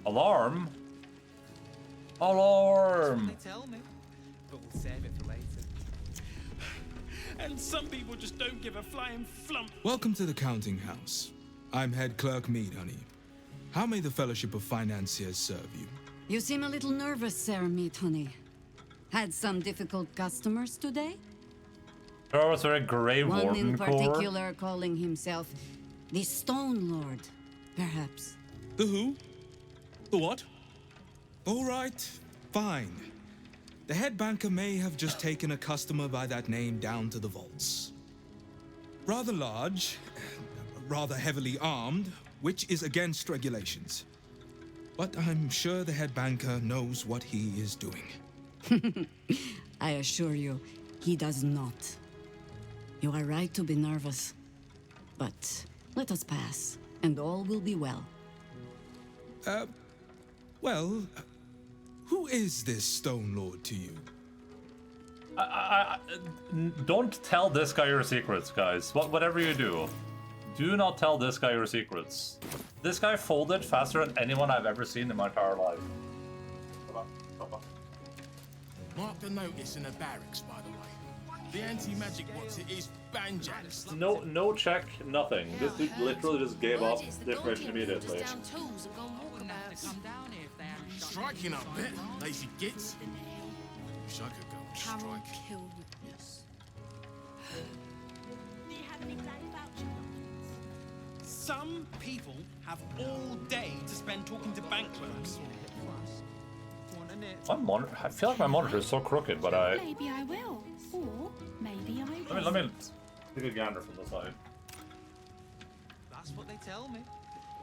Alarm? Alarm! They tell me, but we'll save it for later. And some people just don't give a flying flump. Welcome to the Counting House. I'm Head Clerk Mead, honey. How may the Fellowship of Financiers serve you? You seem a little nervous, Sir Meat Honey. Had some difficult customers today? Oh, was there a Grey One Warden in Corps? particular calling himself the Stone Lord, perhaps. The who? The what? All right, fine. The head banker may have just taken a customer by that name down to the vaults. Rather large, rather heavily armed, which is against regulations. but I'm sure the head banker knows what he is doing. I assure you, he does not. You are right to be nervous. But let us pass, and all will be well. Well, who is this Stone Lord to you? Don't tell this guy your secrets, guys. Whatever you do, do not tell this guy your secrets. This guy folded faster than anyone I've ever seen in my entire life. Mark the notice in the barracks, by the way. The anti-magic what's it is banjaks. No check, nothing. This dude literally just gave up the information immediately. Striking up bit, lazy gits. Wish I could go and strike. Kill witness. Do you have any bloody voucher? Some people have all day to spend talking to bank clerks. I feel like my monitor is so crooked, but Maybe I will, or maybe I won't. Let me take a gander from the side. That's what they tell me,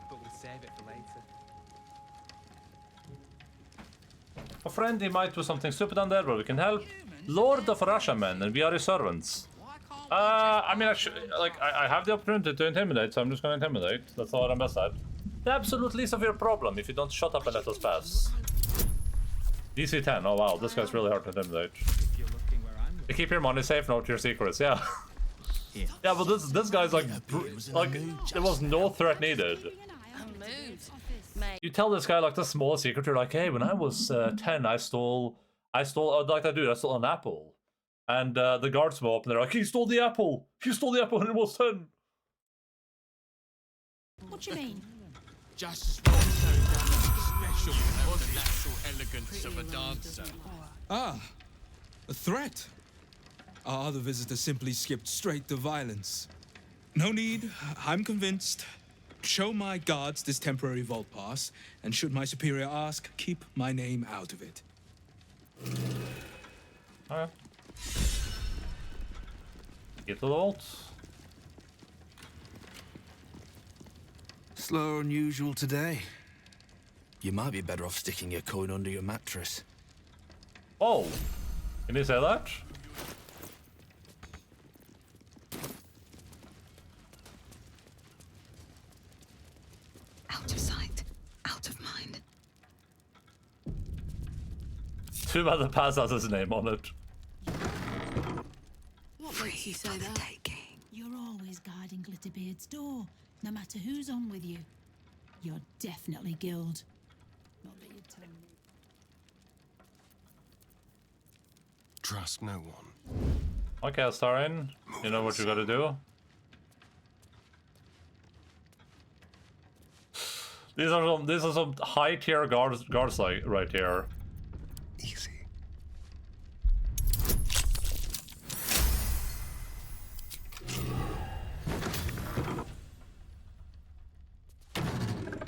but we'll save it for later. A friend, he might do something stupid on there, but we can help. Lord of Rashaman, and we are his servants. I mean, I have the opportunity to intimidate, so I'm just going to intimidate. That's all I'm best at. The absolute least of your problem if you don't shut up and let us pass. DC 10. Oh wow, this guy's really hard to intimidate. You keep your money safe, note your secrets. Yeah. Yeah, but this guy's like there was no threat needed. You tell this guy like the smallest secret. You're like, hey, when I was 10, I stole like that dude. I stole an apple, and the guards come up and they're like, he stole the apple. He stole the apple when he was 10. What do you mean? Just as well special for the natural elegance of a dancer. Ah, a threat. Our other visitor simply skipped straight to violence. No need, I'm convinced. Show my guards this temporary vault pass, and should my superior ask, keep my name out of it. Alright. Get to the vault. Slower than usual today. You might be better off sticking your coin under your mattress. Oh, can you say that? Out of sight, out of mind. Too bad the pass has his name on it. What makes you say that? You're always guarding Glitterbeard's door, no matter who's on with you. You're definitely Guild. Not that you'd tell me. Trust no one. Okay, Astarion, you know what you gotta do. These are some high tier guards like right here. Easy.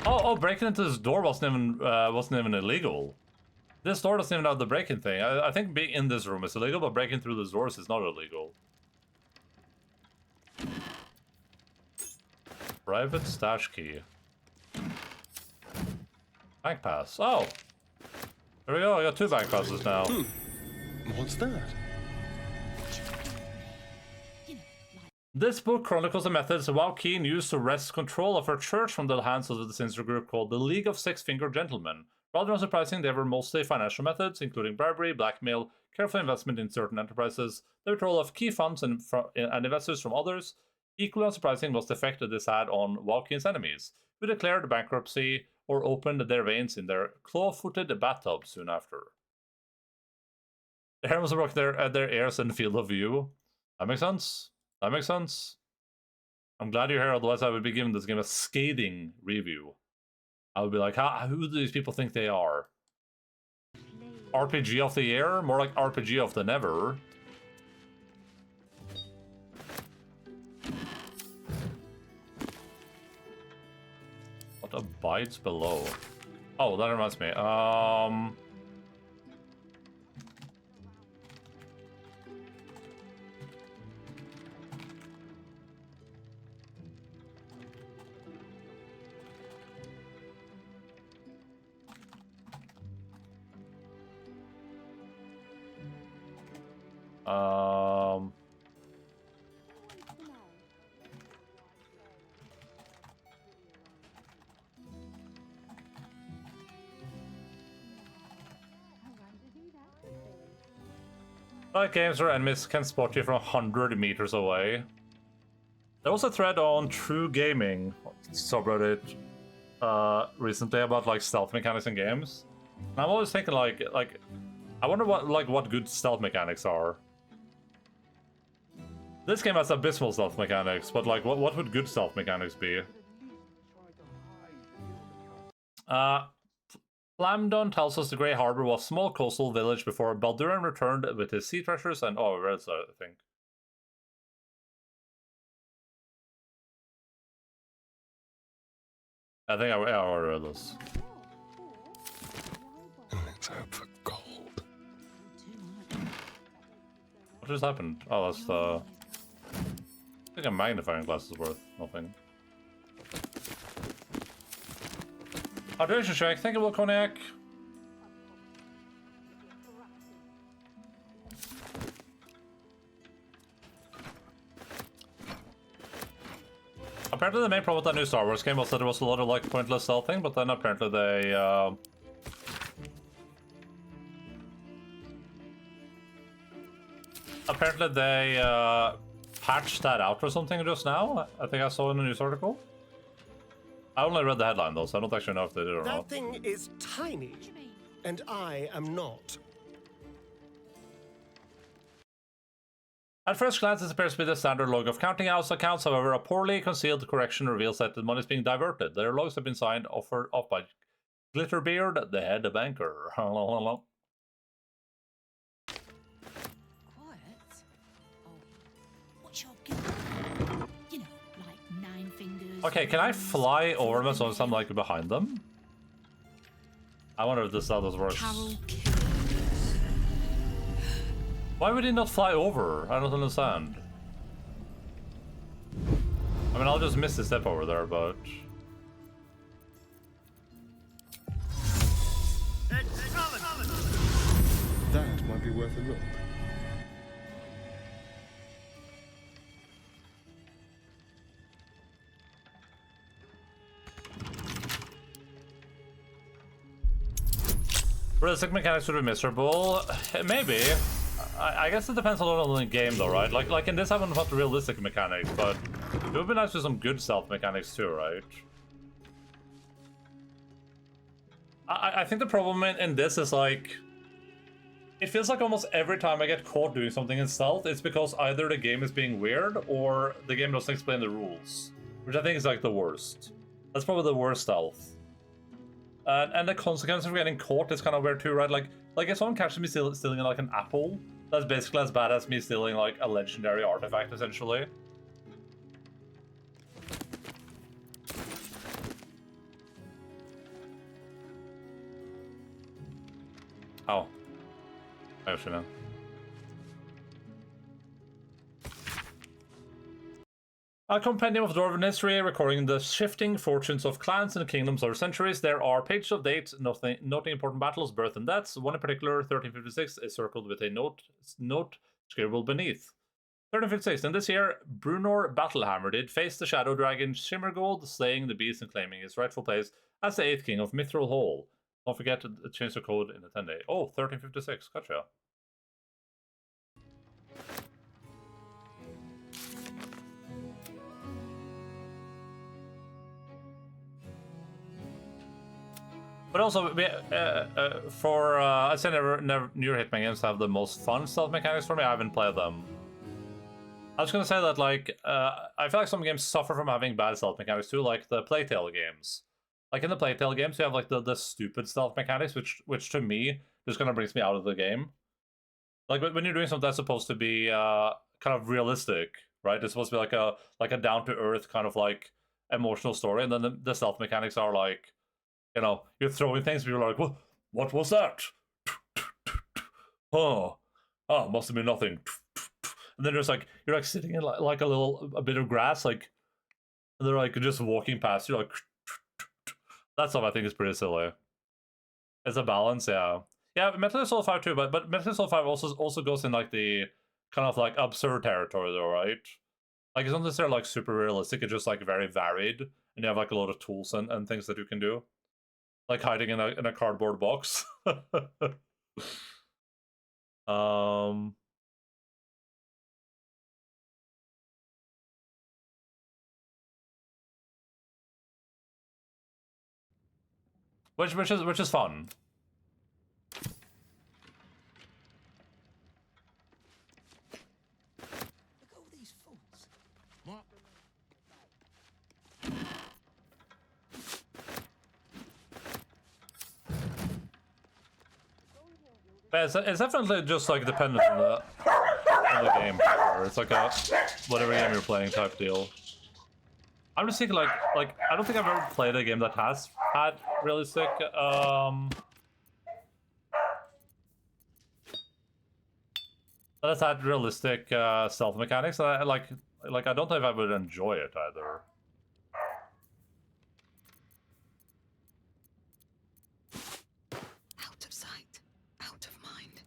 Oh, breaking into this door wasn't even illegal. This door doesn't even have the breaking thing. I think being in this room is illegal, but breaking through these doors is not illegal. Private stash key. Bank pass. Oh! There we go, I got 2 bank passes now. What's that? This book chronicles the methods Joaquin used to wrest control of her church from the hands of the sinister group called the League of Six-Fingered Gentlemen. Rather unsurprising, they were mostly financial methods, including bribery, blackmail, careful investment in certain enterprises, the withdrawal of key funds and investors from others. Equally unsurprising was the effect that this had on Joaquin's enemies, who declared bankruptcy or opened their veins in their claw-footed bathtub soon after. The hermits broke their heirs in field of view. That makes sense. That makes sense. I'm glad you're here, otherwise I would be giving this game a scathing review. I would be like, who do these people think they are? RPG of the year? More like RPG of the never. What abides below? Oh, that reminds me. Like games where enemies can spot you from 100 meters away. There was a thread on True Gaming subreddit recently about like stealth mechanics in games. And I'm always thinking like I wonder what good stealth mechanics are. This game has abysmal stealth mechanics, but like what would good stealth mechanics be? Flamdon tells us the Grey Harbor was a small coastal village before Baldur returned with his sea treasures and oh, I read that, I think. I read this. Let's hope for gold. What just happened? Oh, that's the... I think a magnifying glass is worth nothing. Hydration check, thank you, Will Cognac. Apparently the main problem with that new Star Wars game was that there was a lot of like pointless stealthing, but then apparently they patched that out or something just now. I think I saw in the news article. I only read the headline though, so I don't actually know if they did or not. That thing is tiny, and I am not. At first glance, this appears to be the standard log of counting house accounts. However, a poorly concealed correction reveals that the money is being diverted. Their logs have been signed off by Glitterbeard, the head banker. You know, like 9 fingers. Okay, can I fly over them so I'm like behind them? I wonder if this how this works. Why would he not fly over? I don't understand. I mean, I'll just miss the step over there, but... That might be worth a look. Realistic mechanics would be miserable. Maybe. I guess it depends a lot on the game though, right? Like in this I wouldn't want realistic mechanics, but it would be nice with some good stealth mechanics too, right? I think the problem in this is like... It feels like almost every time I get caught doing something in stealth, it's because either the game is being weird or the game doesn't explain the rules. Which I think is like the worst. That's probably the worst stealth. And the consequence of getting caught is kind of weird too, right? Like if someone catches me stealing like an apple, that's basically as bad as me stealing like a legendary artifact, essentially. Oh. I actually know. A compendium of Dwarven history recording the shifting fortunes of clans and kingdoms over centuries. There are pages of dates noting important battles, birth and deaths. One in particular, 1356, is circled with a note scribbled beneath. 1356. In this year, Brunor Battlehammer did face the shadow dragon Shimmergold, slaying the beast and claiming his rightful place as the 8th king of Mithril Hall. Don't forget to change the code in the 10-day. Oh, 1356. Gotcha. But also, I say newer Hitman games have the most fun stealth mechanics for me. I haven't played them. I was gonna say that, like, I feel like some games suffer from having bad stealth mechanics too, like the Plague Tale games. Like in the Plague Tale games, you have like the stupid stealth mechanics, which to me just kind of brings me out of the game. Like when you're doing something that's supposed to be kind of realistic, right? It's supposed to be like a down to earth kind of like emotional story, and then the stealth mechanics are like, you know, you're throwing things, people are like, what was that? Oh, must have been nothing. And then there's like, you're like sitting in like a bit of grass, like, and they're like just walking past you, like, that stuff I think is pretty silly. It's a balance, yeah. Yeah, Metal Gear Solid 5 too, but Metal Gear Solid 5 also goes in like the kind of like absurd territory though, right? Like it's not necessarily like super realistic, it's just like very varied, and you have like a lot of tools and things that you can do. Like hiding in a cardboard box. Which is fun. Yeah, it's definitely just like dependent on the game. Or it's like a whatever game you're playing type deal. I'm just thinking like I don't think I've ever played a game that has had realistic stealth mechanics. And I like I don't know if I would enjoy it either. Out of sight, out of mind.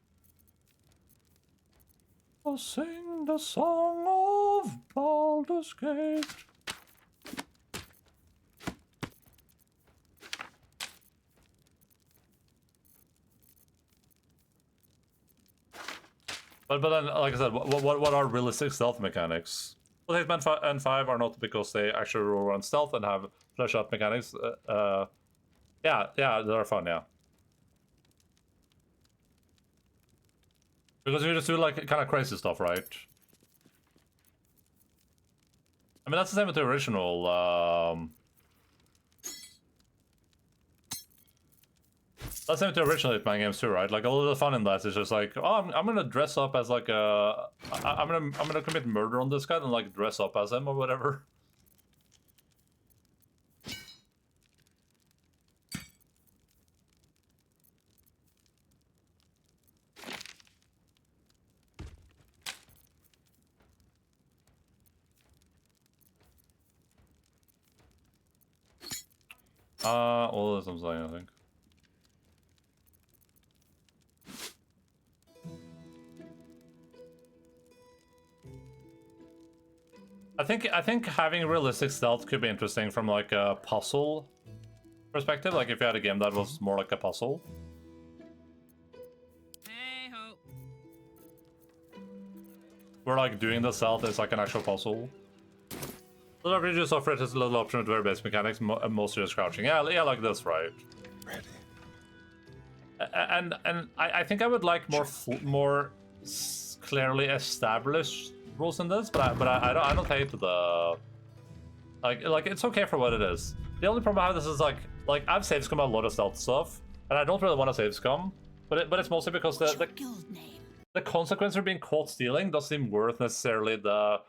I'll sing the song of Baldur's Gate. But then, like I said, what are realistic stealth mechanics? Well, Hitman and 5 are not because they actually roll around stealth and have flesh out mechanics. Yeah, they're fun, yeah. Because you just do like kind of crazy stuff, right? I mean, that's the same with the original. That's the same with the original Hitman games too, right? Like a little fun in that is just like, oh, I'm gonna dress up as like a, I'm gonna commit murder on this guy and like dress up as him or whatever. All this I'm saying, I think. I think having realistic stealth could be interesting from like a puzzle perspective. Like if you had a game that was more like a puzzle. Hey-ho. Where like doing the stealth is like an actual puzzle. The RPG just offers a little option with very base mechanics, mostly just crouching. Yeah, like this, right? Ready. And I think I would like more clearly established rules in this, but I don't hate the like it's okay for what it is. The only problem I have with this is like I've save scum a lot of stealth stuff, and I don't really want to save scum, but it's mostly because the consequence of being caught stealing doesn't seem worth necessarily the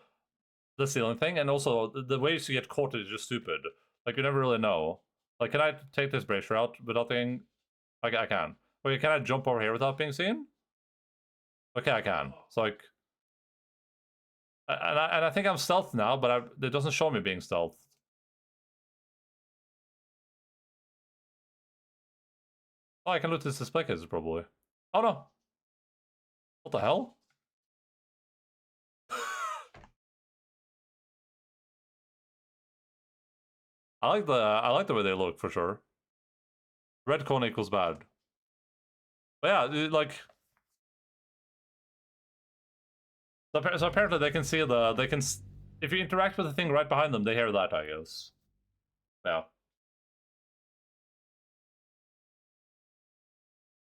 stealing thing, and also the ways you get caught is just stupid. Like you never really know. Like, can I take this brazier out without being? I can. Okay, can I jump over here without being seen? Okay, I can. So like. And I think I'm stealth now, but it doesn't show me being stealth. Oh, I can loot this display case probably. Oh no! What the hell? I like the way they look for sure. Red cone equals bad. But yeah, like. So apparently they can see if you interact with the thing right behind them, they hear that, I guess. Yeah.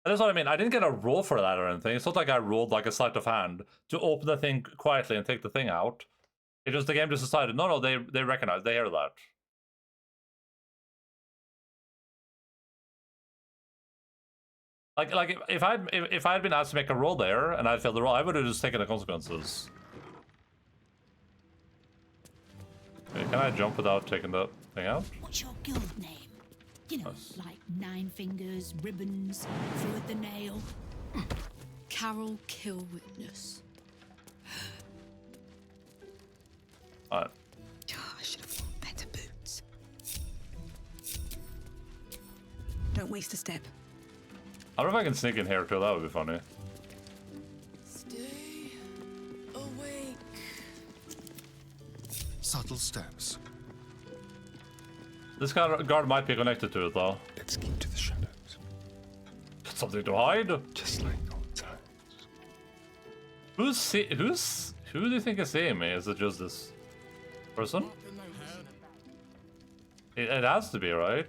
That's what I mean. I didn't get a roll for that or anything. It's not like I rolled like a sleight of hand to open the thing quietly and take the thing out. It just the game just decided, no, they recognize, they hear that. Like if I'd been asked to make a roll there and I'd failed the roll, I would have just taken the consequences. Okay, can I jump without taking the thing out? What's your guild name? You know, like Nine Fingers, Ribbons, Through the Nail. Carol Kill Witness. Alright. Oh, I should have worn better boots. Don't waste a step. I don't know if I can sneak in here too, that would be funny. Stay Subtle steps. This guard might be connected to it, though. Let's keep to the shadows. Something to hide. Just like old times. Who do you think is seeing me? Is it just this person? It has to be, right?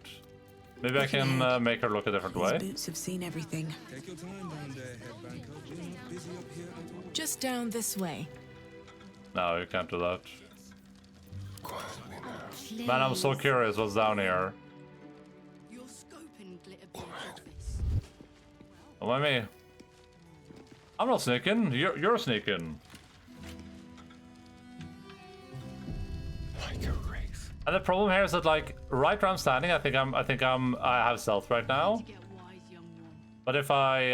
Maybe I can make her look a different way. These boots have seen everything. Take your time down there, headbanker. We're not busy up here at all. Just down this way. No, you can't do that. Man, I'm so curious what's down here. You're scoping Glitterbeard's office. Oh, why me? I'm not sneaking. You're sneaking. Like a wraith. And the problem here is that, like, right where I'm standing, I have stealth right now. But if I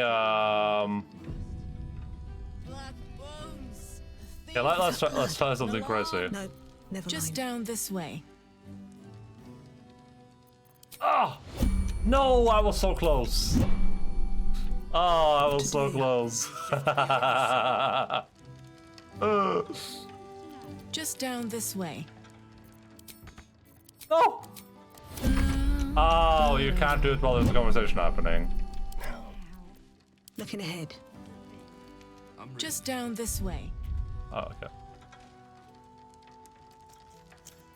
yeah, let's try something crazy. No, never Just mind. down this way. Oh! No, I was so close. Oh, I was so close. Just down this way. No! Oh, you can't do it while there's a conversation happening. Looking ahead. Just down this way. Oh, okay.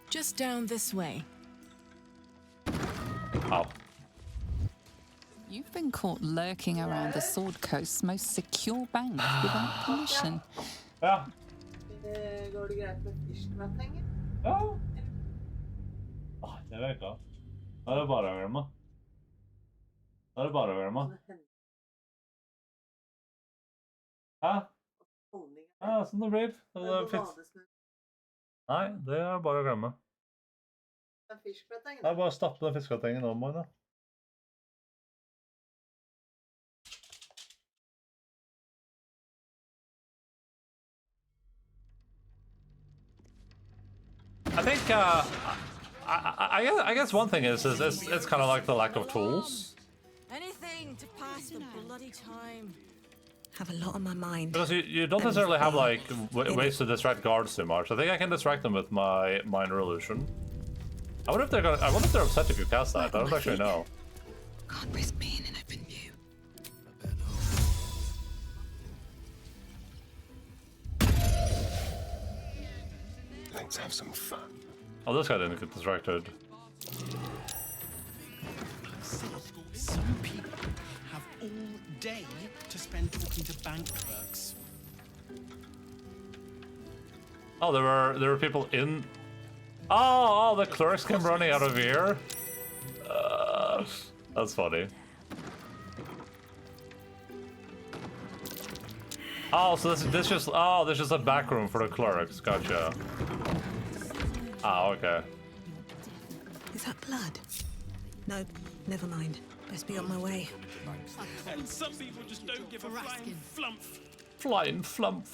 Just down this way. Oh. You've been caught lurking around the Sword Coast's most secure bank without permission. Ja. Går det greit med fiskmattenger? Ja. Det vet jeg. Da er det bare å glemme. Da er det bare å glemme. Hæ? Ja, sånn det blir. Nei, det er bare å glemme. Det er bare å stappe den fiskematengen om meg, da. I think I guess one thing is it's kind of like the lack of tools. Anything to pass the bloody time. Have a lot on my mind. Because you don't necessarily have like ways to distract guards too much. I think I can distract them with my minor illusion. I wonder if they're upset if you cast that. I don't actually know. Can't risk being in open view. Let's have some fun. Oh, this guy didn't get distracted. Some people have all day to spend talking to bank clerks. Oh, there were people in. Oh, the clerks came running out of here. That's funny. Oh, so this just a back room for the clerks. Gotcha. Ah, okay. Is that blood? No, never mind. Best be on my way. And some people just don't give a flying flump. Flying flump.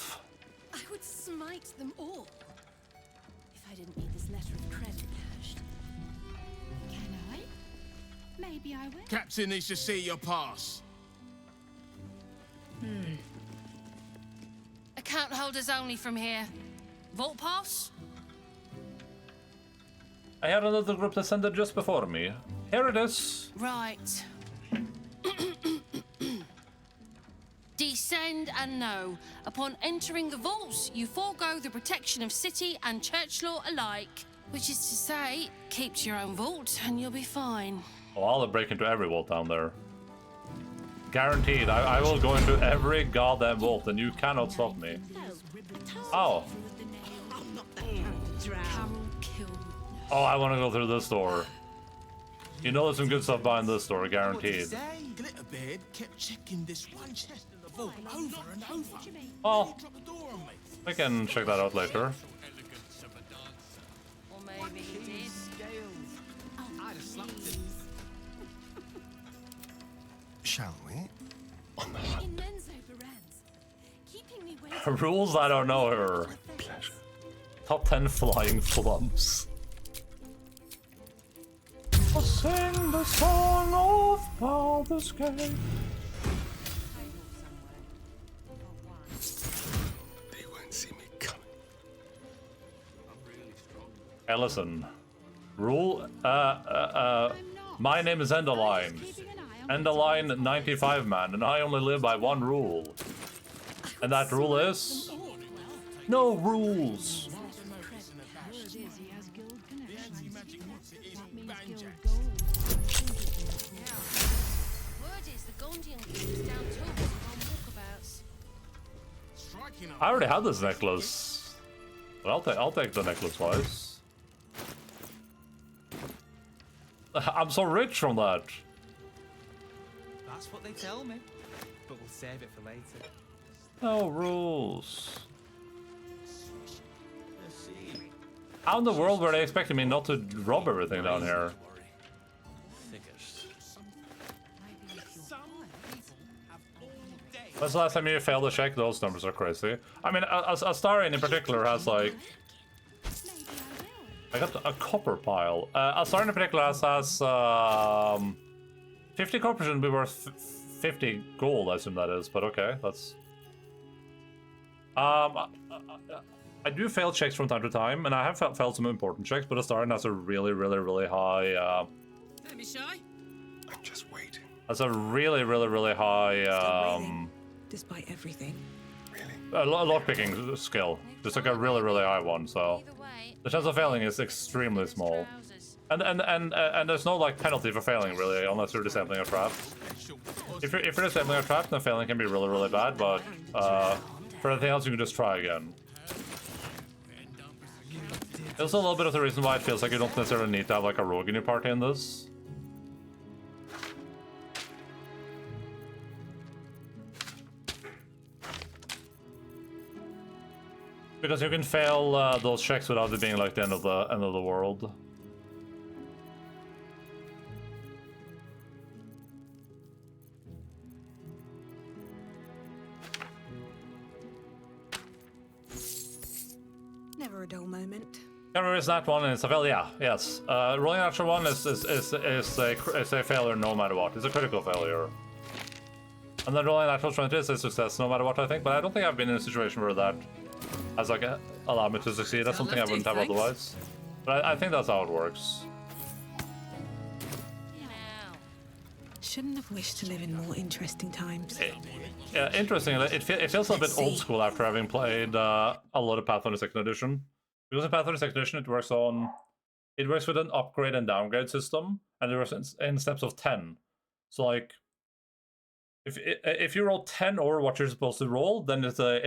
I would smite them all if I didn't need this letter of credit cashed. Can I? Maybe I will. Captain needs to see your pass. Account holders only from here. Vault pass? I had another group descended just before me. Here it is. Right. Descend and know. Upon entering the vaults, you forego the protection of city and church law alike. Which is to say, keep to your own vault and you'll be fine. Oh, I'll break into every vault down there. Guaranteed. I will go into every goddamn vault and you cannot stop me. Oh. Oh, I want to go through this door. You know there's some good stuff behind this door, guaranteed. Glitterbeard kept checking this one chest in the vault over and over. Oh, we can check that out later. Or maybe he did. I'd have slapped him. Shall we? Rules I don't know her. Top 10 flying flumps. I'll sing the song of Baldur's Gate. They won't see me coming. I'm really strong. Hey, listen. Rule. My name is Endaline. Endaline 95 man, and I only live by one rule. And that rule is no rules. I already had this necklace, but I'll take the necklace wise. I'm so rich from that. That's what they tell me, but we'll save it for later. No rules. How in the world were they expecting me not to rob everything down here? When's the last time you failed a check? Those numbers are crazy. I mean, Astarion in particular has like... I got a copper pile. Astarion in particular has 50 copper shouldn't be worth 50 gold, I assume that is, but okay, that's... I do fail checks from time to time, and I have failed some important checks, but Astarion has a really high... Don't be shy. I'm just waiting. That's a really high... Despite everything. Lockpicking skill. Just like a really high one, so... The chance of failing is extremely small. And there's no like penalty for failing really, unless you're disabling a trap. If you're disabling a trap, then failing can be really bad, but for anything else you can just try again. There's a little bit of the reason why it feels like you don't necessarily need to have like a rogue in your party in this. Because you can fail those checks without it being like the end of the world. Never a dull moment. Camera is that one, and it's a fail. Yeah, yes. Rolling natural one is a failure no matter what. It's a critical failure. And then rolling natural 20 is a success no matter what, I think. But I don't think I've been in a situation where that has like allowed me to succeed. That's something I wouldn't have otherwise. But I think that's how it works. Shouldn't have wished to live in more interesting times. Yeah, interesting. It feels a bit old school after having played a lot of Pathfinder 2nd Edition. Because in Pathfinder 2nd Edition, it works with an upgrade and downgrade system, and it works in steps of 10. So like, if you roll 10 over what you're supposed to roll, then it's a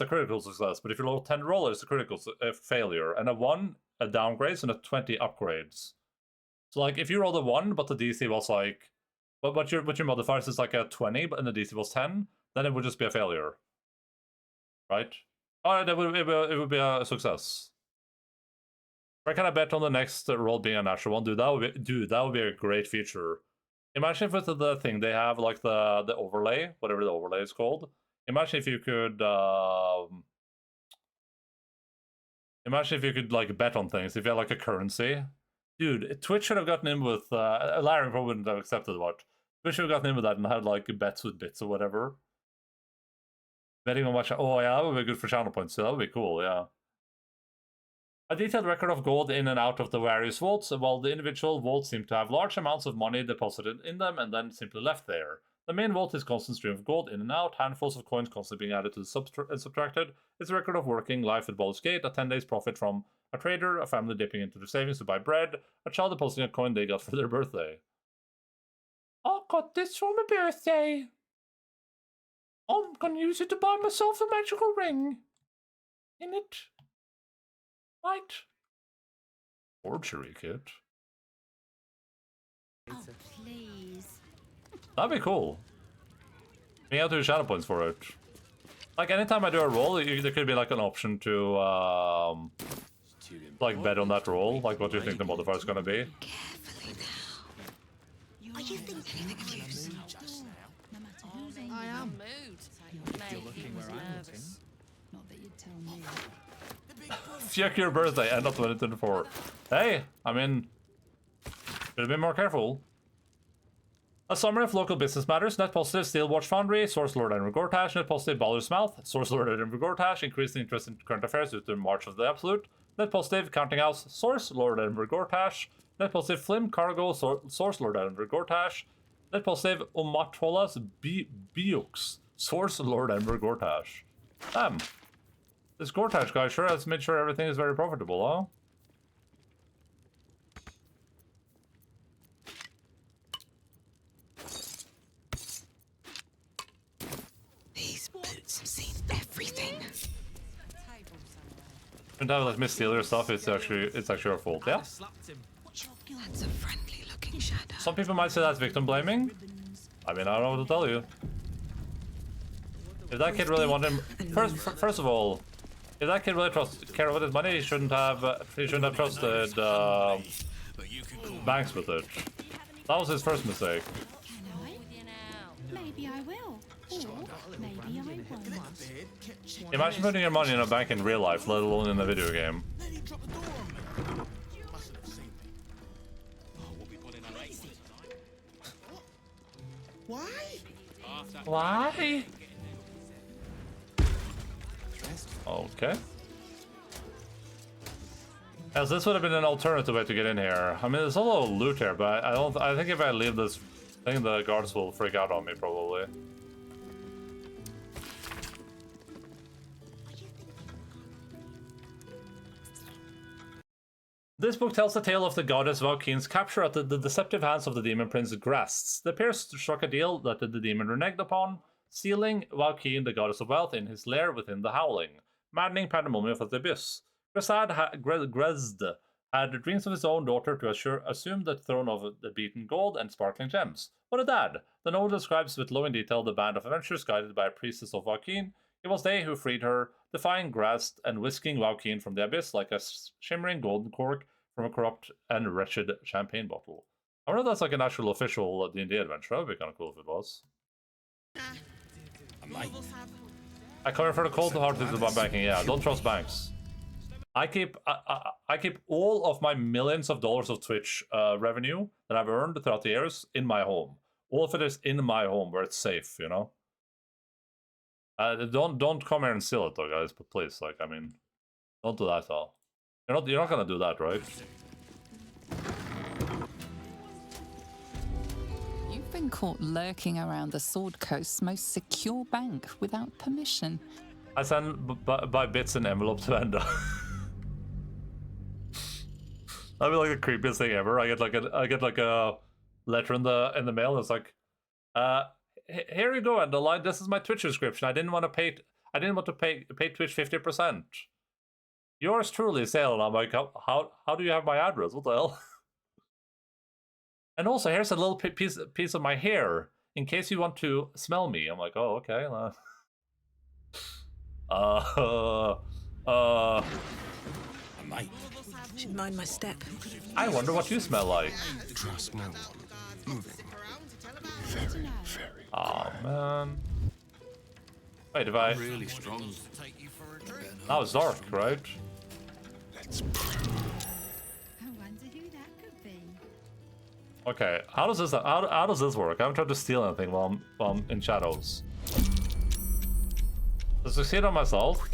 critical success. But if you roll 10 rollers, it's a critical failure, and a 1 downgrades and a 20 upgrades. So like, if you rolled a 1, but the DC was like, but your modifiers is like a 20, but and the DC was 10, then it would just be a failure, right? Oh, it would be a success. Where can I bet on the next roll being a natural one? Dude, that would be a great feature. Imagine if with the thing they have, like the overlay, whatever the overlay is called. Imagine if you could like bet on things. If you had like a currency, dude, Twitch should have gotten in with. Larry probably wouldn't have accepted what. Twitch should have gotten in with that and had like bets with bits or whatever. Betting on what? Oh yeah, that would be good for channel points. So that would be cool. Yeah. A detailed record of gold in and out of the various vaults, while the individual vaults seem to have large amounts of money deposited in them and then simply left there. The main vault is constant stream of gold in and out, handfuls of coins constantly being added to the and subtracted. It's a record of working life at Baldur's Gate, a 10 days profit from a trader, a family dipping into their savings to buy bread, a child depositing a coin they got for their birthday. I got this for my birthday. I'm gonna use it to buy myself a magical ring. In it. Right. Forgery kit. Oh, please. That'd be cool. You have to do shadow points for it. Like anytime I do a roll, there could be like an option to like bet on that roll. Like what do you think the modifier is gonna be? Carefully now. Are you thinking anything of use? I am. You're looking where I'm looking. Not that you'd tell me. Fuck your birthday, end of 2024. Hey, I mean, should have been more careful. A summary of local business matters. Net positive Steel Watch Foundry, Source Lord Edward Gortash. Net positive Baldur's Mouth, Source Lord Edward Gortash. Increased interest in current affairs due to the March of the Absolute. Net positive, Counting House, Source, Lord Edinburgh Gortash. Net positive, Flim, Cargo, Source, Lord Edinburgh Gortash. Net positive, Omatolas, Biux, Source, Lord Edinburgh Gortash. Damn. This Gortash guy sure has made sure everything is very profitable, huh? These boots have seen everything. Shouldn't have let me steal your stuff. It's actually our fault. Yeah. That's a friendly-looking shadow. Some people might say that's victim blaming. I mean, I don't know what to tell you. If that kid really wanted him, first of all, if that kid really cared about his money, he shouldn't have trusted banks with it. That was his first mistake. Maybe I will. Or maybe I won't. Imagine putting your money in a bank in real life, let alone in a video game. Why? Why? Okay. As this would have been an alternative way to get in here. I mean, there's a little loot here, but I think if I leave this, I think the guards will freak out on me probably. This book tells the tale of the goddess Valkyn's capture at the deceptive hands of the demon prince Grasts. The pair struck a deal that the demon reneged upon, sealing Valkyn, the goddess of wealth, in his lair within the Howling. Maddening pandemonium of the abyss. Grezd had dreams of his own daughter to assume the throne of the beaten gold and sparkling gems. What a dad! The novel describes with glowing detail the band of adventurers guided by a priestess of Valkyn. It was they who freed her, defying Grezd and whisking Valkyn from the abyss like a shimmering golden cork from a corrupt and wretched champagne bottle. I wonder if that's like an actual official D&D adventure. That would be kind of cool if it was. I come here for the cold hard things about banking. Yeah, don't trust banks. I keep all of my millions of dollars of Twitch revenue that I've earned throughout the years in my home. All of it is in my home where it's safe, you know. Don't come here and steal it though, guys. But please, like, I mean, don't do that though. You're not gonna do that, right? You've been caught lurking around the Sword Coast's most secure bank without permission. I send by bits and envelope to Enda. That'd be like the creepiest thing ever. I get like a letter in the mail. It's like, here you go, Endaline. This is my Twitch subscription. I didn't want to pay Twitch 50%. Yours truly, Sale. And I'm like, how do you have my address? What the hell? And also, here's a little piece of my hair in case you want to smell me. I'm like, oh, okay. I might. Should mind my step. I wonder what you smell like. Trust no one. Moving. Very, very. Oh man. Wait, if I really strong. Now it's dark, right? Let's I wonder who that could be. Okay, how does this work? I haven't tried to steal anything while I'm in shadows. To succeed on myself?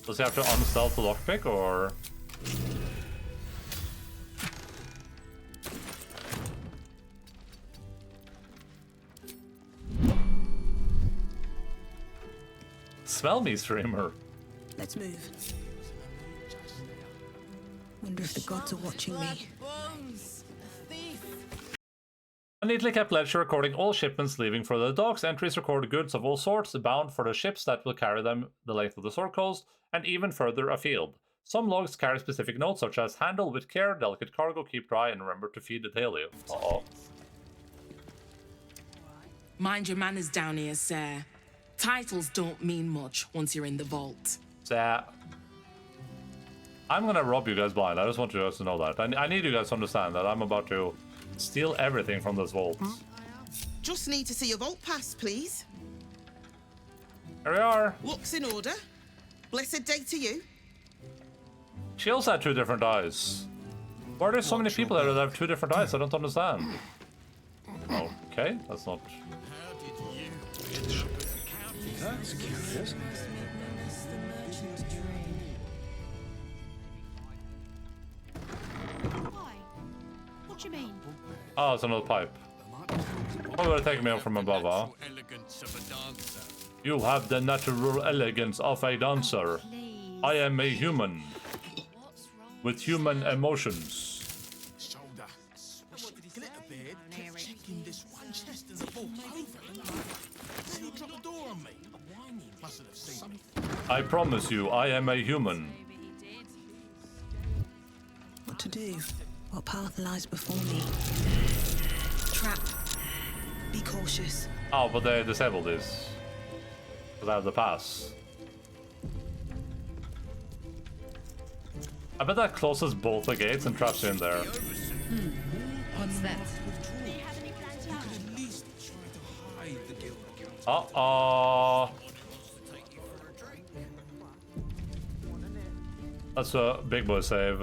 Does he have to unstealth the lockpick, or...? Smell me, streamer. Let's move. Wonder if the gods are watching me. A neatly kept ledger recording all shipments leaving for the docks. Entries record goods of all sorts bound for the ships that will carry them the length of the Sword Coast and even further afield. Some logs carry specific notes such as handle with care, delicate cargo, keep dry, and remember to feed the tail. Uh-oh. Mind your manners down here, sir. Titles don't mean much once you're in the vault. Sir. I'm gonna rob you guys blind. I just want you guys to know that. I need you guys to understand that I'm about to steal everything from this vault. Just need to see your vault pass, please. Here we are. Looks in order. Blessed day to you. She also had two different eyes. Why are there so many people there that have two different eyes? I don't understand. Okay, that's not... That's curious. What do you mean? Oh, it's another pipe. Why would it take me up from above, huh? You have the natural elegance of a dancer. I am a human. With human emotions. Checking this one chest in the vault over and over. Then you drop a door on me. Mustn't have seen me. I promise you, I am a human. What to do? What path lies before me? Trap. Be cautious. Oh, but they disabled this. Because I have the pass. I bet that closes both the gates and traps you in there. What's that? Uh-oh. That's a big boy save.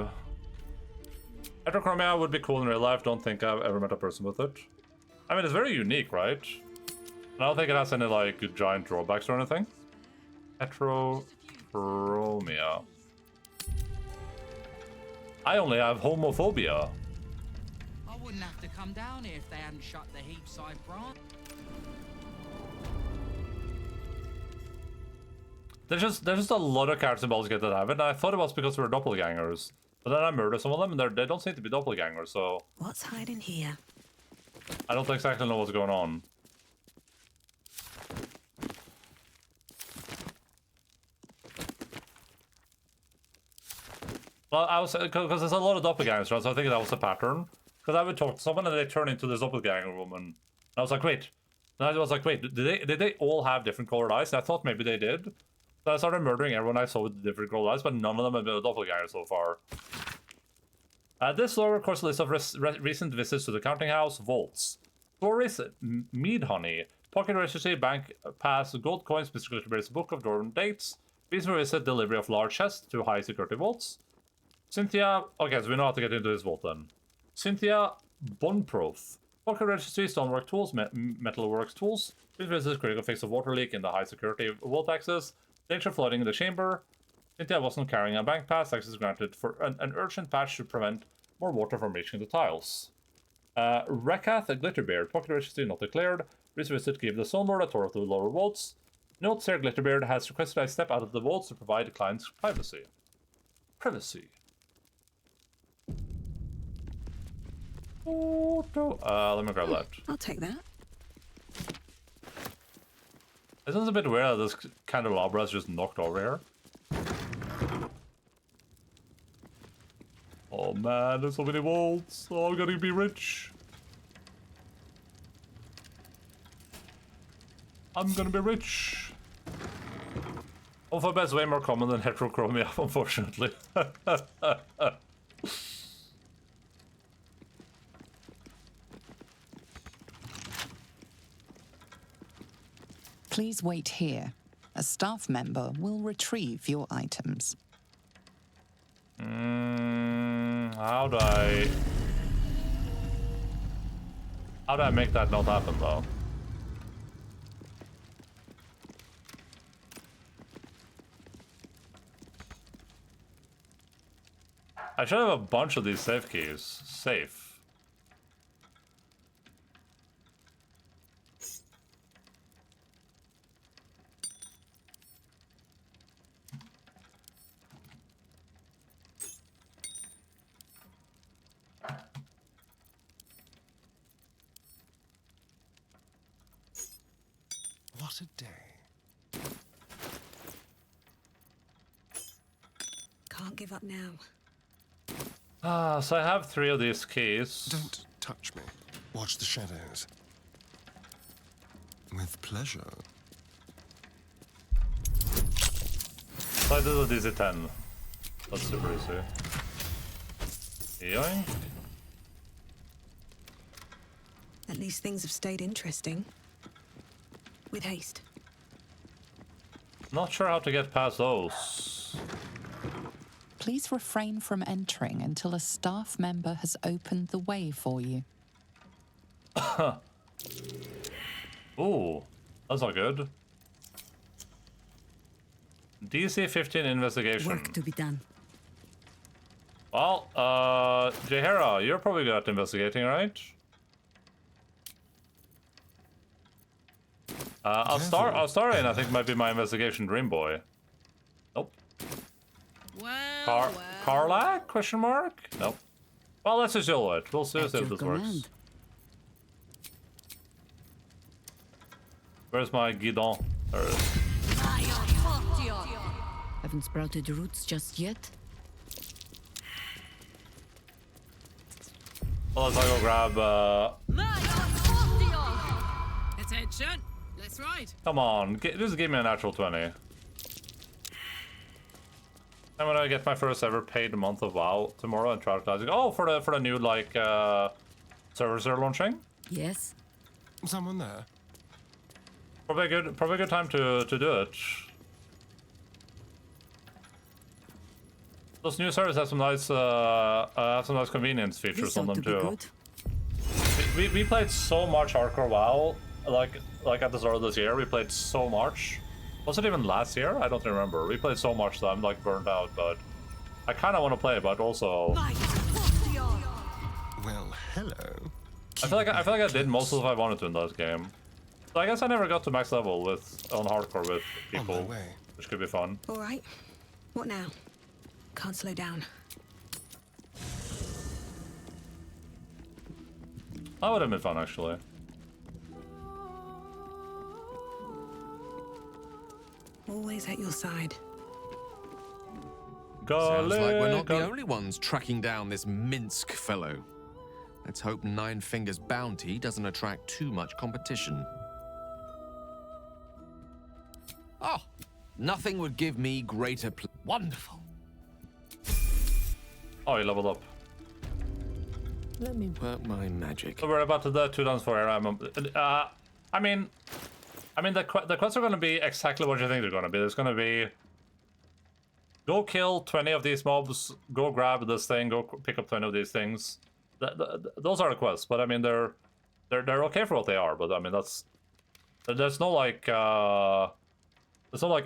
Heterochromia would be cool in real life. Don't think I've ever met a person with it. I mean, it's very unique, right? I don't think it has any, like, giant drawbacks or anything. Heterochromia. I only have homophobia. I wouldn't have to come down here if they hadn't shut the Heapside branch. There's just a lot of characters in Baldur's Gate that have it, and I thought it was because they were doppelgangers. But then I murdered some of them, and they don't seem to be doppelgangers, so... What's hiding here? I don't exactly know what's going on. Well, I was... Because there's a lot of doppelgangers, right? So I think that was a pattern. Because I would talk to someone, and they turn into this doppelganger woman. And I was like, wait. And I was like, wait, did they all have different colored eyes? And I thought maybe they did. So I started murdering everyone I saw with different colored eyes, but none of them have been a doppelganger so far. This lower course list of recent visits to the counting house, vaults. Stories, mead honey, pocket registry, bank pass, gold coins, Mr. Glitterbeard's book of dormant dates, reason for visit, delivery of large chests to high security vaults. Cynthia, okay, so we know how to get into this vault then. Cynthia Bonproth. Pocket registry, stonework tools, metalworks tools. Reason for visit, critical fix of water leak in the high security vault access. Danger flooding in the chamber. Cynthia wasn't carrying a bank pass. Access granted for an urgent patch to prevent more water from reaching the tiles. Rekath, a Glitterbeard. Pocket registry not declared. Reason visit gave the Stone Lord a tour of the lower vaults. Note Sir Glitterbeard has requested I step out of the vaults to provide the client's privacy. Privacy. Let me grab that. I'll take that. Isn't it a bit weird that this candelabra is just knocked over here? Oh man, there's so many vaults. Oh, I'm gonna be rich. I'm gonna be rich. Alphabet's way more common than heterochromia, unfortunately. Please wait here. A staff member will retrieve your items. How do I make that not happen, though? I should have a bunch of these safe keys. Safe. What a day. Can't give up now. So I have 3 of these keys. Don't touch me. Watch the shadows. With pleasure. So I did a DC-10. That's super easy. Yoink. At least things have stayed interesting. With haste. Not sure how to get past those. Please refrain from entering until a staff member has opened the way for you. Ooh, that's not good. DC 15 investigation. Work to be done. Well, Jahera, you're probably good at investigating, right? Astarian, I think, might be my investigation dream boy. Nope. Well, Karlak? Question mark? Nope. Well, let's just do it. We'll see if this works. Where's my guidon? There it is. Haven't sprouted roots just yet. Well, let's go grab, Attention! Let's ride! Come on, just give me a natural 20. I'm gonna get my first ever paid month of WoW tomorrow and try to oh, for the new, like, servers they're launching? Yes. Someone there? Probably a good time to do it. Those new servers have some nice convenience features on them too. We played so much hardcore WoW, like at the start of this year. We played so much. Was it even last year? I don't remember. We played so much that I'm like burned out, but I kind of want to play, but also. Well, hello. I feel like I did most of what I wanted to in that game. So I guess I never got to max level on hardcore with people, which could be fun. All right. What now? Can't slow down. That would have been fun, actually. Always at your side. Sounds like we're not the only ones tracking down this Minsk fellow. Let's hope Nine Fingers' bounty doesn't attract too much competition. Oh, nothing would give me greater wonderful. Oh, he leveled up. Let me work my magic. So we're about to do 2 downs for air. I mean, the quests are going to be exactly what you think they're going to be. There's going to be go kill 20 of these mobs, go grab this thing, go pick up 20 of these things. Those are the quests, but I mean they're okay for what they are. But I mean there's no like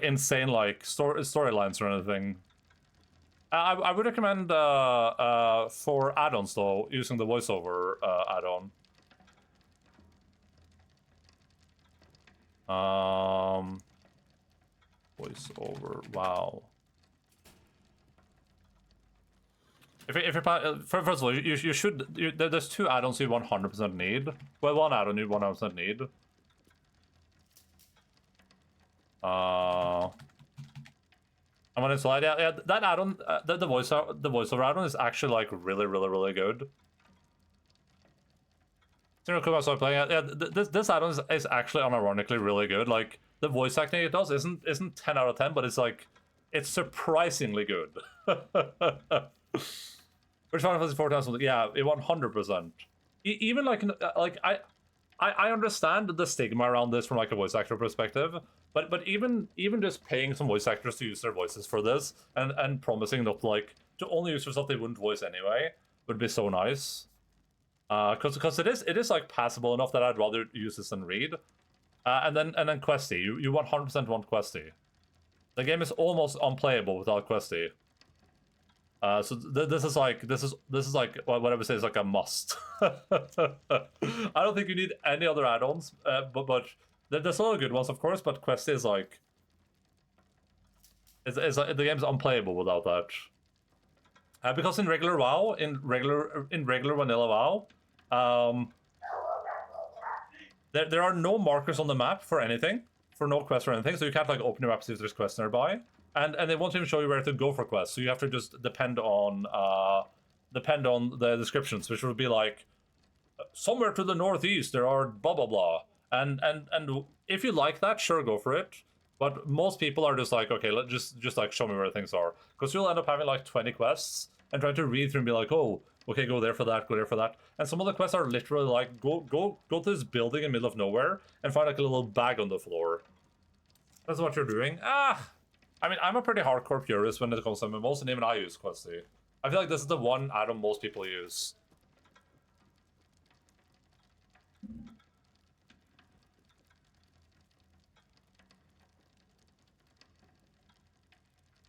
insane like storylines or anything. I would recommend for add-ons though using the voiceover add-on. Voiceover. Wow. If you're first of all, you should. There's 2 add-ons you 100% need. Well, 1 add-on you 100% need. I'm gonna slide. Yeah, that add-on, the voiceover add-on is actually like really good. I started playing. Yeah, this add-on is actually unironically really good. Like the voice acting it does isn't 10 out of 10, but it's like it's surprisingly good. Which Final Fantasy 4 something? Yeah, 100%. Even like I understand the stigma around this from like a voice actor perspective, but even just paying some voice actors to use their voices for this and promising not like to only use for stuff they wouldn't voice anyway would be so nice. Because it is like passable enough that I'd rather use this than read. And then Questy, you 100% want Questy. The game is almost unplayable without Questy. So this is like what I would say is like a must. I don't think you need any other add-ons, but there's a lot of good ones, of course. But Questy is like, it's like the game's unplayable without that. Because in regular WoW, in regular vanilla WoW, there are no markers on the map for anything, for no quests or anything. So you can't like open your map see if there's quests nearby. And they won't even show you where to go for quests, so you have to just depend on the descriptions, which would be like somewhere to the northeast there are blah blah blah. And if you like that, sure, go for it. But most people are just like, okay, just like show me where things are, because you'll end up having like 20 quests and trying to read through and be like, oh, okay, go there for that, go there for that. And some of the quests are literally like go to this building in the middle of nowhere and find like a little bag on the floor. That's what you're doing. I mean, I'm a pretty hardcore purist when it comes to MMOs, and even I use Questy. I feel like this is the one add-on most people use.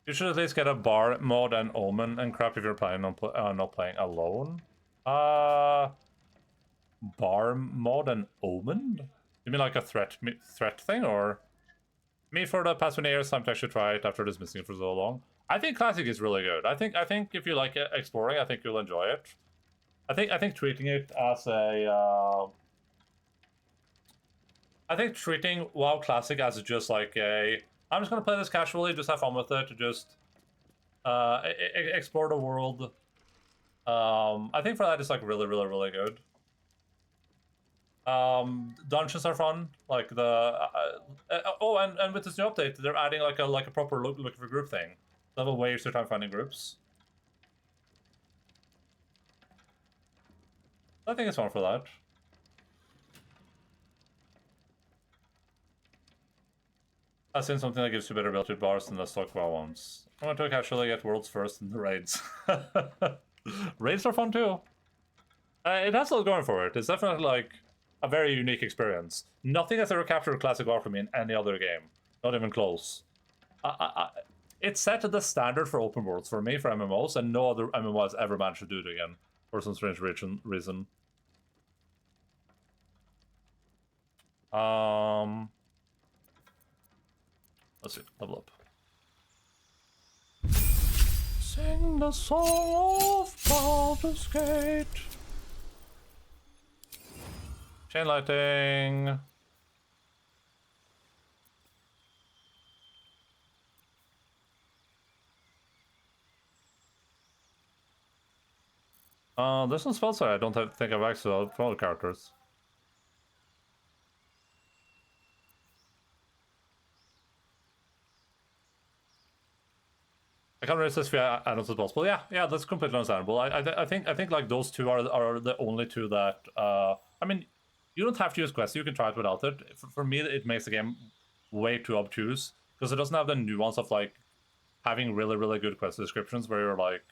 You should at least get a bar mod and omen and crap if you're planning on not playing alone. Bar mod and omen? You mean like a threat thing, or? Me for the past 20 years, I should try it after dismissing it for so long. I think Classic is really good. I think if you like exploring, I think you'll enjoy it. I think treating it as a I think treating WoW Classic as just like a I'm just gonna play this casually, just have fun with it, to just explore the world. I think for that it's like really good. Dungeons are fun, like the oh, and with this new update, they're adding like a proper look for group thing. They have a way to try finding groups. I think it's fun for that. I've seen something that gives you better ability to bars than the stock WoW ones. I want to casually get worlds first in the raids. Raids are fun too. It has a lot going for it. It's definitely like a very unique experience. Nothing has ever captured Classic WoW for me in any other game. Not even close. It set the standard for open worlds for me, for MMOs, and no other MMO has ever managed to do it again. For some strange reason. Let's see, level up. Sing the song of Baldur's Gate. Chain lighting. There's some spells I don't think I've access to from other characters. I can't resist via add-ons as possible. Yeah, that's completely understandable. I think like those two are the only two that I mean, you don't have to use quests. You can try it without it. For me, it makes the game way too obtuse because it doesn't have the nuance of like having really good quest descriptions where you're like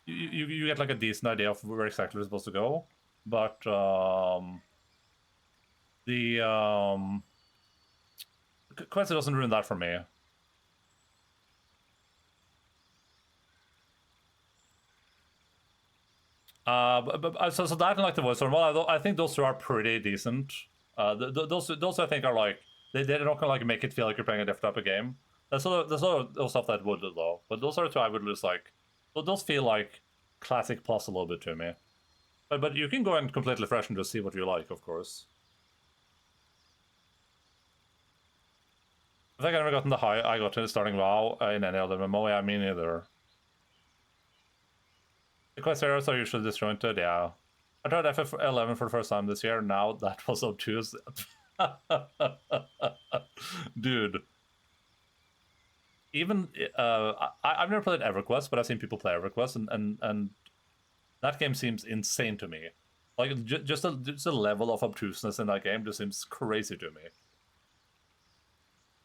you get like a decent idea of where exactly you're supposed to go, but the quest doesn't ruin that for me. So that and like the voiceover, well, I think those two are pretty decent. Those I think are like they're not gonna like make it feel like you're playing a different type of game. There's other stuff that would though, but those are two I would lose like. Those feel like Classic plus a little bit to me. But you can go in completely fresh and just see what you like, of course. I think I never gotten the high I got to starting WoW in any other MMO. Yeah, me neither. The quest areas are usually disjointed, yeah. I tried FF11 for the first time this year. Now that was obtuse. Dude. Even I've never played EverQuest, but I've seen people play EverQuest, and that game seems insane to me. Like just the level of obtuseness in that game just seems crazy to me.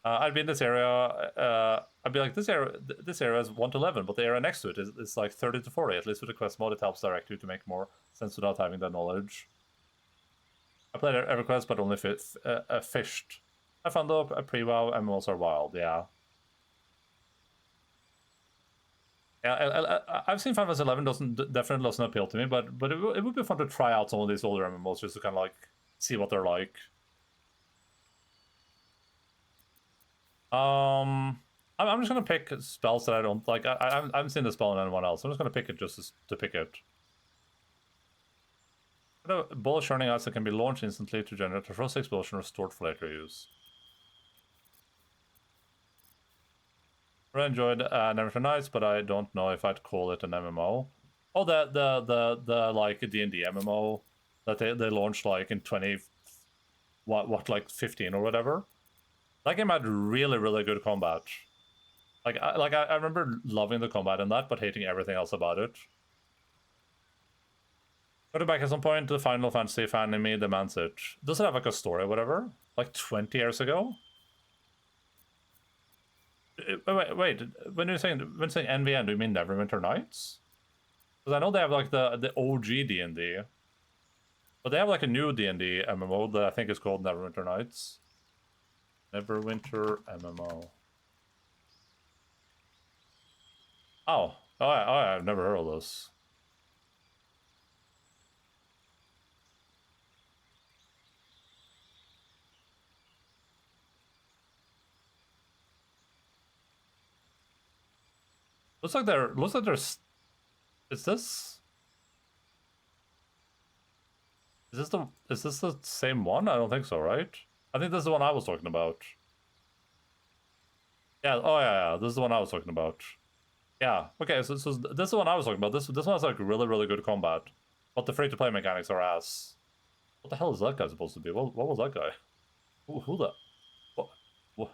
I'd be in this area. I'd be like, this area is 1 to 11, but the area next to it is like 30 to 40. At least with the quest mode, it helps direct you to make more sense without having that knowledge. I played EverQuest, but only fished. I found though a pre-WoW MMOs are wild, yeah. Yeah, I've seen Final Fantasy 11 definitely doesn't appeal to me, but it would be fun to try out some of these older MMOs just to kind of like see what they're like. I'm just gonna pick spells that I don't like. I haven't seen the spell in anyone else. I'm just gonna pick it just to pick it. Bullish Shining Eyes that can be launched instantly to generate a frost explosion restored for later use. I enjoyed Neverwinter Nights, but I don't know if I'd call it an MMO. Oh, the like D&D MMO that they launched like in 15 or whatever. That game had really good combat. I remember loving the combat in that, but hating everything else about it. Got it back at some point. The Final Fantasy fan in me demands it. Does it have like a story or whatever? Like 20 years ago? Wait. When saying NVN, do you mean Neverwinter Nights? Because I know they have like the OG D&D, but they have like a new D&D MMO that I think is called Neverwinter Nights. Neverwinter MMO. Oh, I've never heard of this. Looks like there's. Is this the same one? I don't think so, right? I think this is the one I was talking about. Yeah. Oh yeah. This is the one I was talking about. Yeah. Okay. So this is the one I was talking about. This one has like really good combat, but the free-to-play mechanics are ass. What the hell is that guy supposed to be? What was that guy? Who the? What?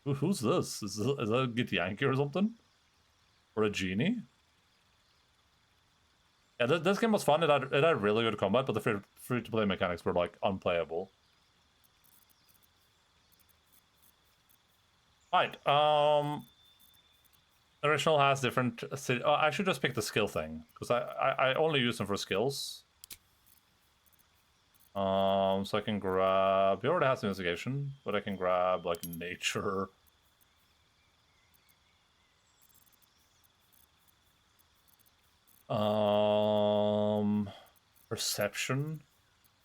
Who's this? Is that a Githyanki or something? Or a genie? Yeah, this game was fun. It had really good combat, but the free-to-play mechanics were like unplayable. Right. The original has different. Oh, I should just pick the skill thing because I only use them for skills. So I can grab. He already has investigation, but I can grab like nature. Perception,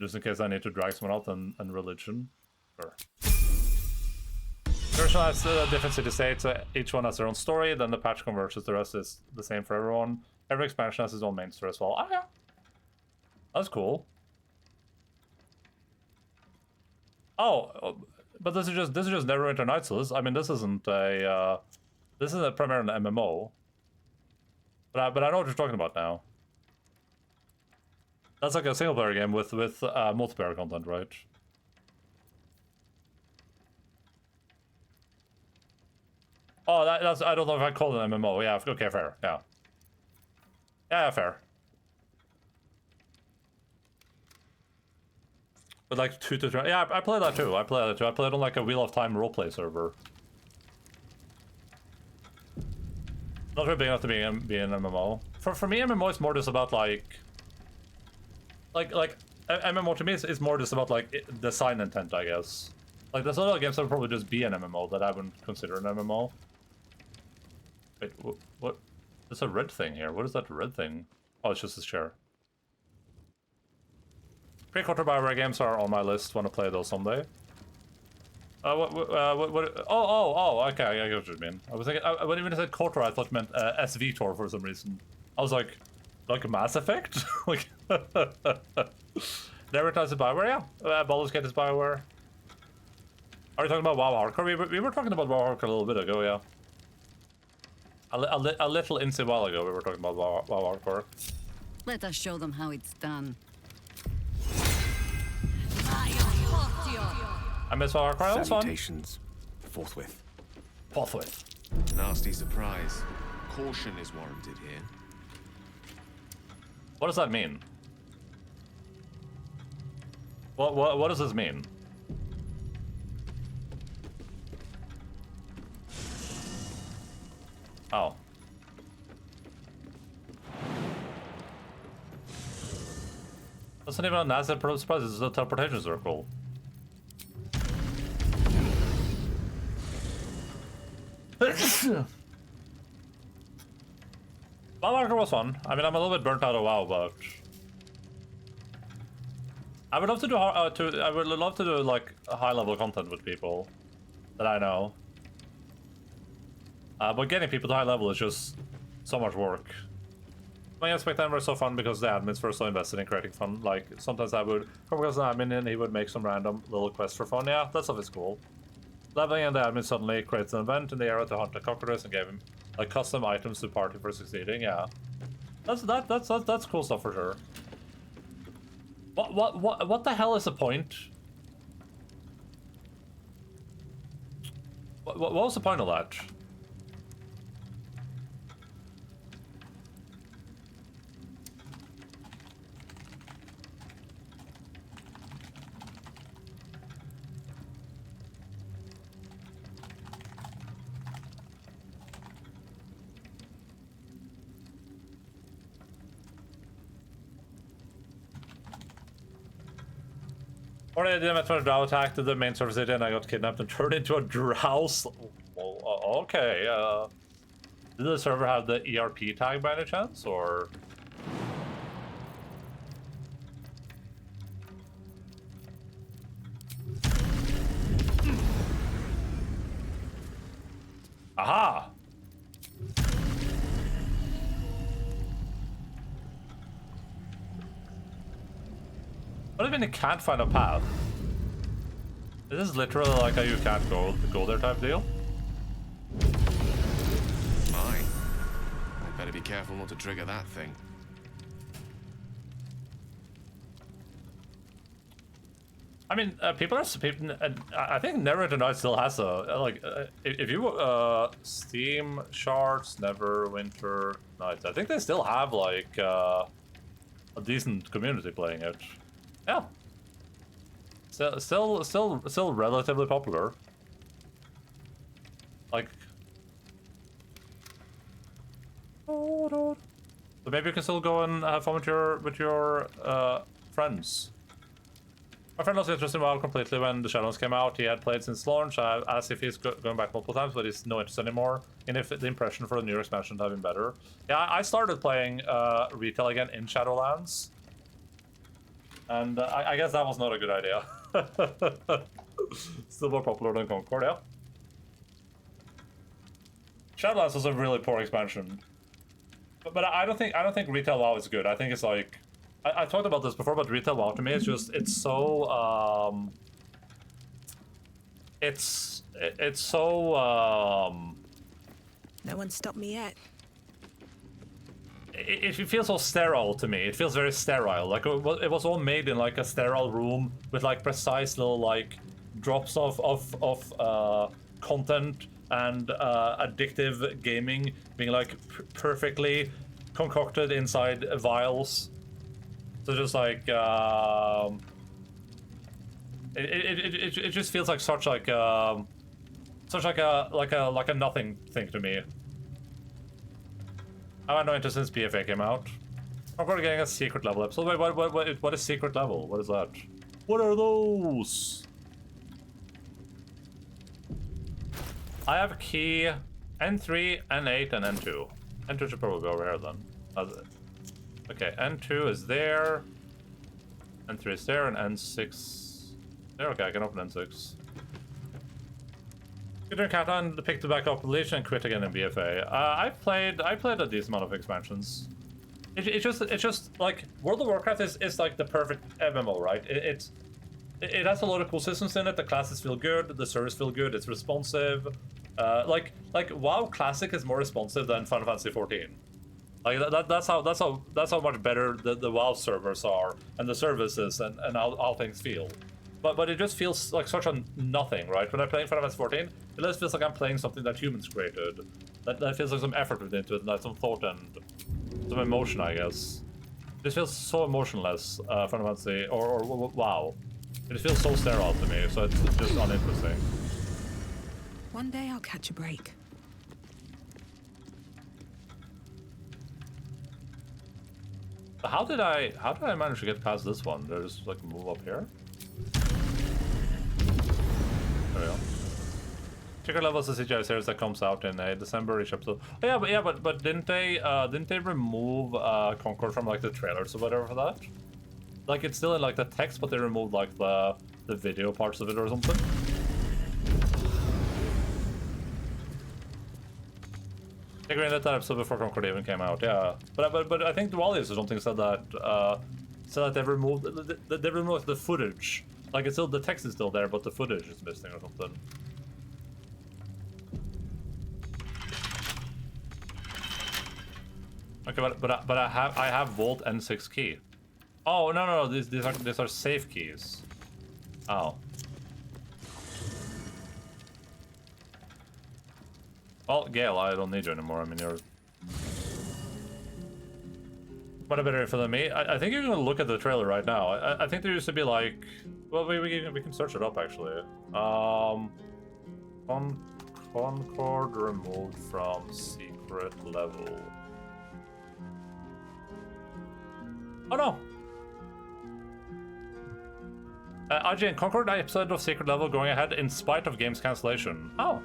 just in case I need to drag someone out, and religion. Sure. The original has different city states. Each one has their own story. Then the patch converges. The rest is the same for everyone. Every expansion has its own main story as well. Oh yeah, that's cool. Oh, but this is just Neverwinter Nights. So I mean, this isn't a this is primarily an MMO. But I know what you're talking about now. That's like a single player game with multiplayer content, right? Oh, that's I don't know if I call it an MMO. Yeah, okay, fair. Yeah. Yeah, fair. But like 2 to 3. Yeah, I played that too. I played on like a Wheel of Time roleplay server. Not really big enough to be an MMO. For me, MMO is more just about like MMO to me is more just about like design intent, I guess. Like there's other games that would probably just be an MMO that I wouldn't consider an MMO. Wait, what? There's a red thing here. What is that red thing? Oh, it's just this chair. Pre-quarter Bioware games are on my list. Want to play those someday. What? Oh, okay, I get what you mean. I was thinking, when you said KOTOR, I thought you meant SVTOR for some reason. I was like Mass Effect? Like, Never Touched the Bioware, yeah. Baldur's Gate is Bioware. Are you talking about WoW Hardcore? We were talking about WoW Hardcore a little bit ago, yeah. A little inside a while ago, we were talking about WoW Hardcore. Let us show them how it's done. I miss WoW Hardcore, that was fun. Salutations. Forthwith. Forthwith. Nasty surprise. Caution is warranted here. What does that mean? What does this mean? Oh. That's not even a nasty surprise, it's a teleportation circle. WoW Hardcore was fun. I mean, I'm a little bit burnt out of WoW, but I would love to do I would love to do like high-level content with people that I know. But getting people to high level is just so much work. My Spectator was so fun because the admins were so invested in creating fun. Like sometimes I would come across an admin and he would make some random little quest for fun. Yeah, that stuff is cool. Leveling and the admin suddenly creates an event in the area to hunt the cockroaches and gave him like custom items to party for succeeding. Yeah, that's cool stuff for sure. What the hell is the point? What was the point of that? Or I did a drow attack to the main server city and I got kidnapped and turned into a drow. Okay, Did the server have the ERP tag by any chance, or? Aha! What do you mean you can't find a path? Is this literally like a you can't go there type deal? My. I'd better be careful not to trigger that thing. I mean, people. I think Neverwinter Nights still has a if you Steam Shards Neverwinter Nights. I think they still have like a decent community playing it. Yeah. Still relatively popular. Like. So maybe you can still go and have fun with your friends. My friend lost interest in WoW completely when the Shadows came out. He had played since launch, as if he's going back multiple times, but he's no interest anymore. And if the impression for the new expansion have been better. Yeah, I started playing retail again in Shadowlands. And I guess that was not a good idea. Still more popular than Concord, yeah. Shadowlands was a really poor expansion. But I don't think retail WoW is good. I think it's like I talked about this before, but retail WoW to me is just it's so No one stopped me yet. it feels so sterile to me. It feels very sterile. Like it was all made in like a sterile room with like precise little like drops of content and addictive gaming being like perfectly concocted inside vials. So just like it just feels like such like a nothing thing to me. I had no interest since PFA came out. I'm going to getting a secret level episode. Wait, what is secret level? What is that? What are those? I have key N3, N8, and N2. N2 should probably go over here then. Okay, N2 is there. N3 is there, and N6 there. Okay, I can open N6. Good turn, Catan. Picked the back up Legion and quit again in BFA. I played a decent amount of expansions. It's just like World of Warcraft is like the perfect MMO, right? It has a lot of cool systems in it. The classes feel good. The servers feel good. It's responsive. Like WoW Classic is more responsive than Final Fantasy 14. Like that's how much better the WoW servers are and the services and how things feel. But it just feels like such a nothing, right? When I'm playing Final Fantasy 14, it just feels like I'm playing something that humans created. That feels like some effort went into it, and some thought and some emotion, I guess. This feels so emotionless, Final Fantasy, or WoW. It feels so sterile to me, so it's just uninteresting. One day I'll catch a break. How did I manage to get past this one? Did I just like move up here? There we go. Secret level is a CGI series that comes out in December each episode. Oh, yeah, but didn't they remove Concord from like the trailers or whatever for that? Like it's still in like the text, but they removed like the video parts of it or something. I agree that episode before Concord even came out, yeah. But I think the Wallies or something said that they removed the footage. Like it's still the text is still there, but the footage is missing or something. Okay, but I have Vault N6 key. Oh no, these are safe keys. Oh. Well, Gale, I don't need you anymore. I mean, you're quite a bit better than me. I think you're gonna look at the trailer right now. I think there used to be like, well, we can search it up actually. Concord removed from secret level. Oh no. IGN Concord episode of secret level going ahead in spite of game's cancellation. Oh.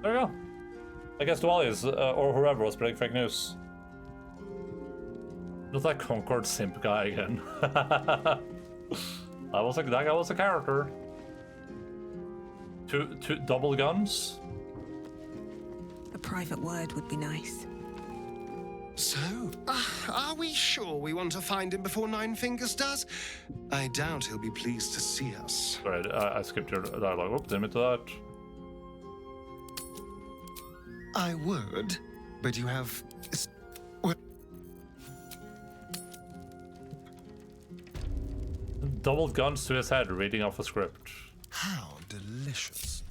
There we go. I guess Dualius or whoever was spreading fake news. Not that Concord simp guy again. That guy was a character. Two double guns. A private word would be nice. So, are we sure we want to find him before Nine Fingers does? I doubt he'll be pleased to see us. Sorry, I skipped your dialogue. Oops, didn't mean to that. I would, but you have... Double guns to his head, reading off a script. How delicious.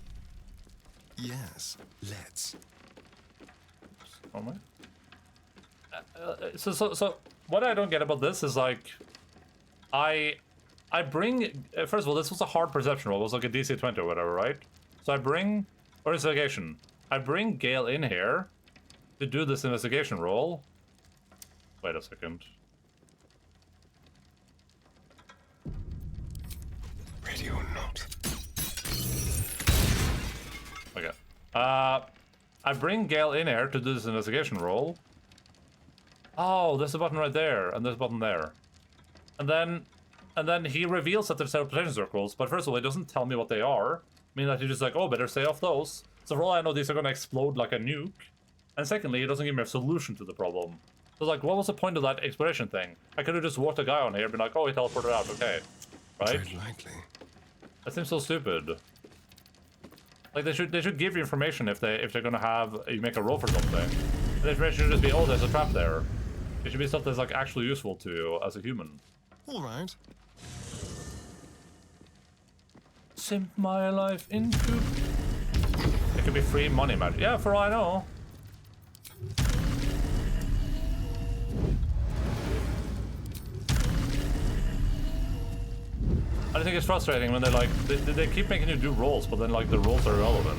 Yes, let's. Oh my. So what I don't get about this is like, I bring first of all, this was a hard perception roll. It was like a DC 20 or whatever, right? So I bring investigation. I bring Gale in here to do this investigation roll. Wait a second. Ready or not? Okay. I bring Gale in here to do this investigation roll. Oh, there's a button right there, and there's a button there. And then he reveals that there's teleportation circles, but first of all, he doesn't tell me what they are. I mean, that he's just like, oh, better stay off those. So for all I know, these are gonna explode like a nuke. And secondly, he doesn't give me a solution to the problem. So like, what was the point of that exploration thing? I could have just walked a guy on here and been like, oh, he teleported out, okay. Right? Very likely. That seems so stupid. Like, they should give you information if they're gonna have you make a roll for something. And the information should just be, oh, there's a trap there. It should be stuff that's like actually useful to you as a human. All right. Simp my life into. It could be free money magic. Yeah, for all I know. I think it's frustrating when they're like, they keep making you do rolls, but then like the rolls are irrelevant.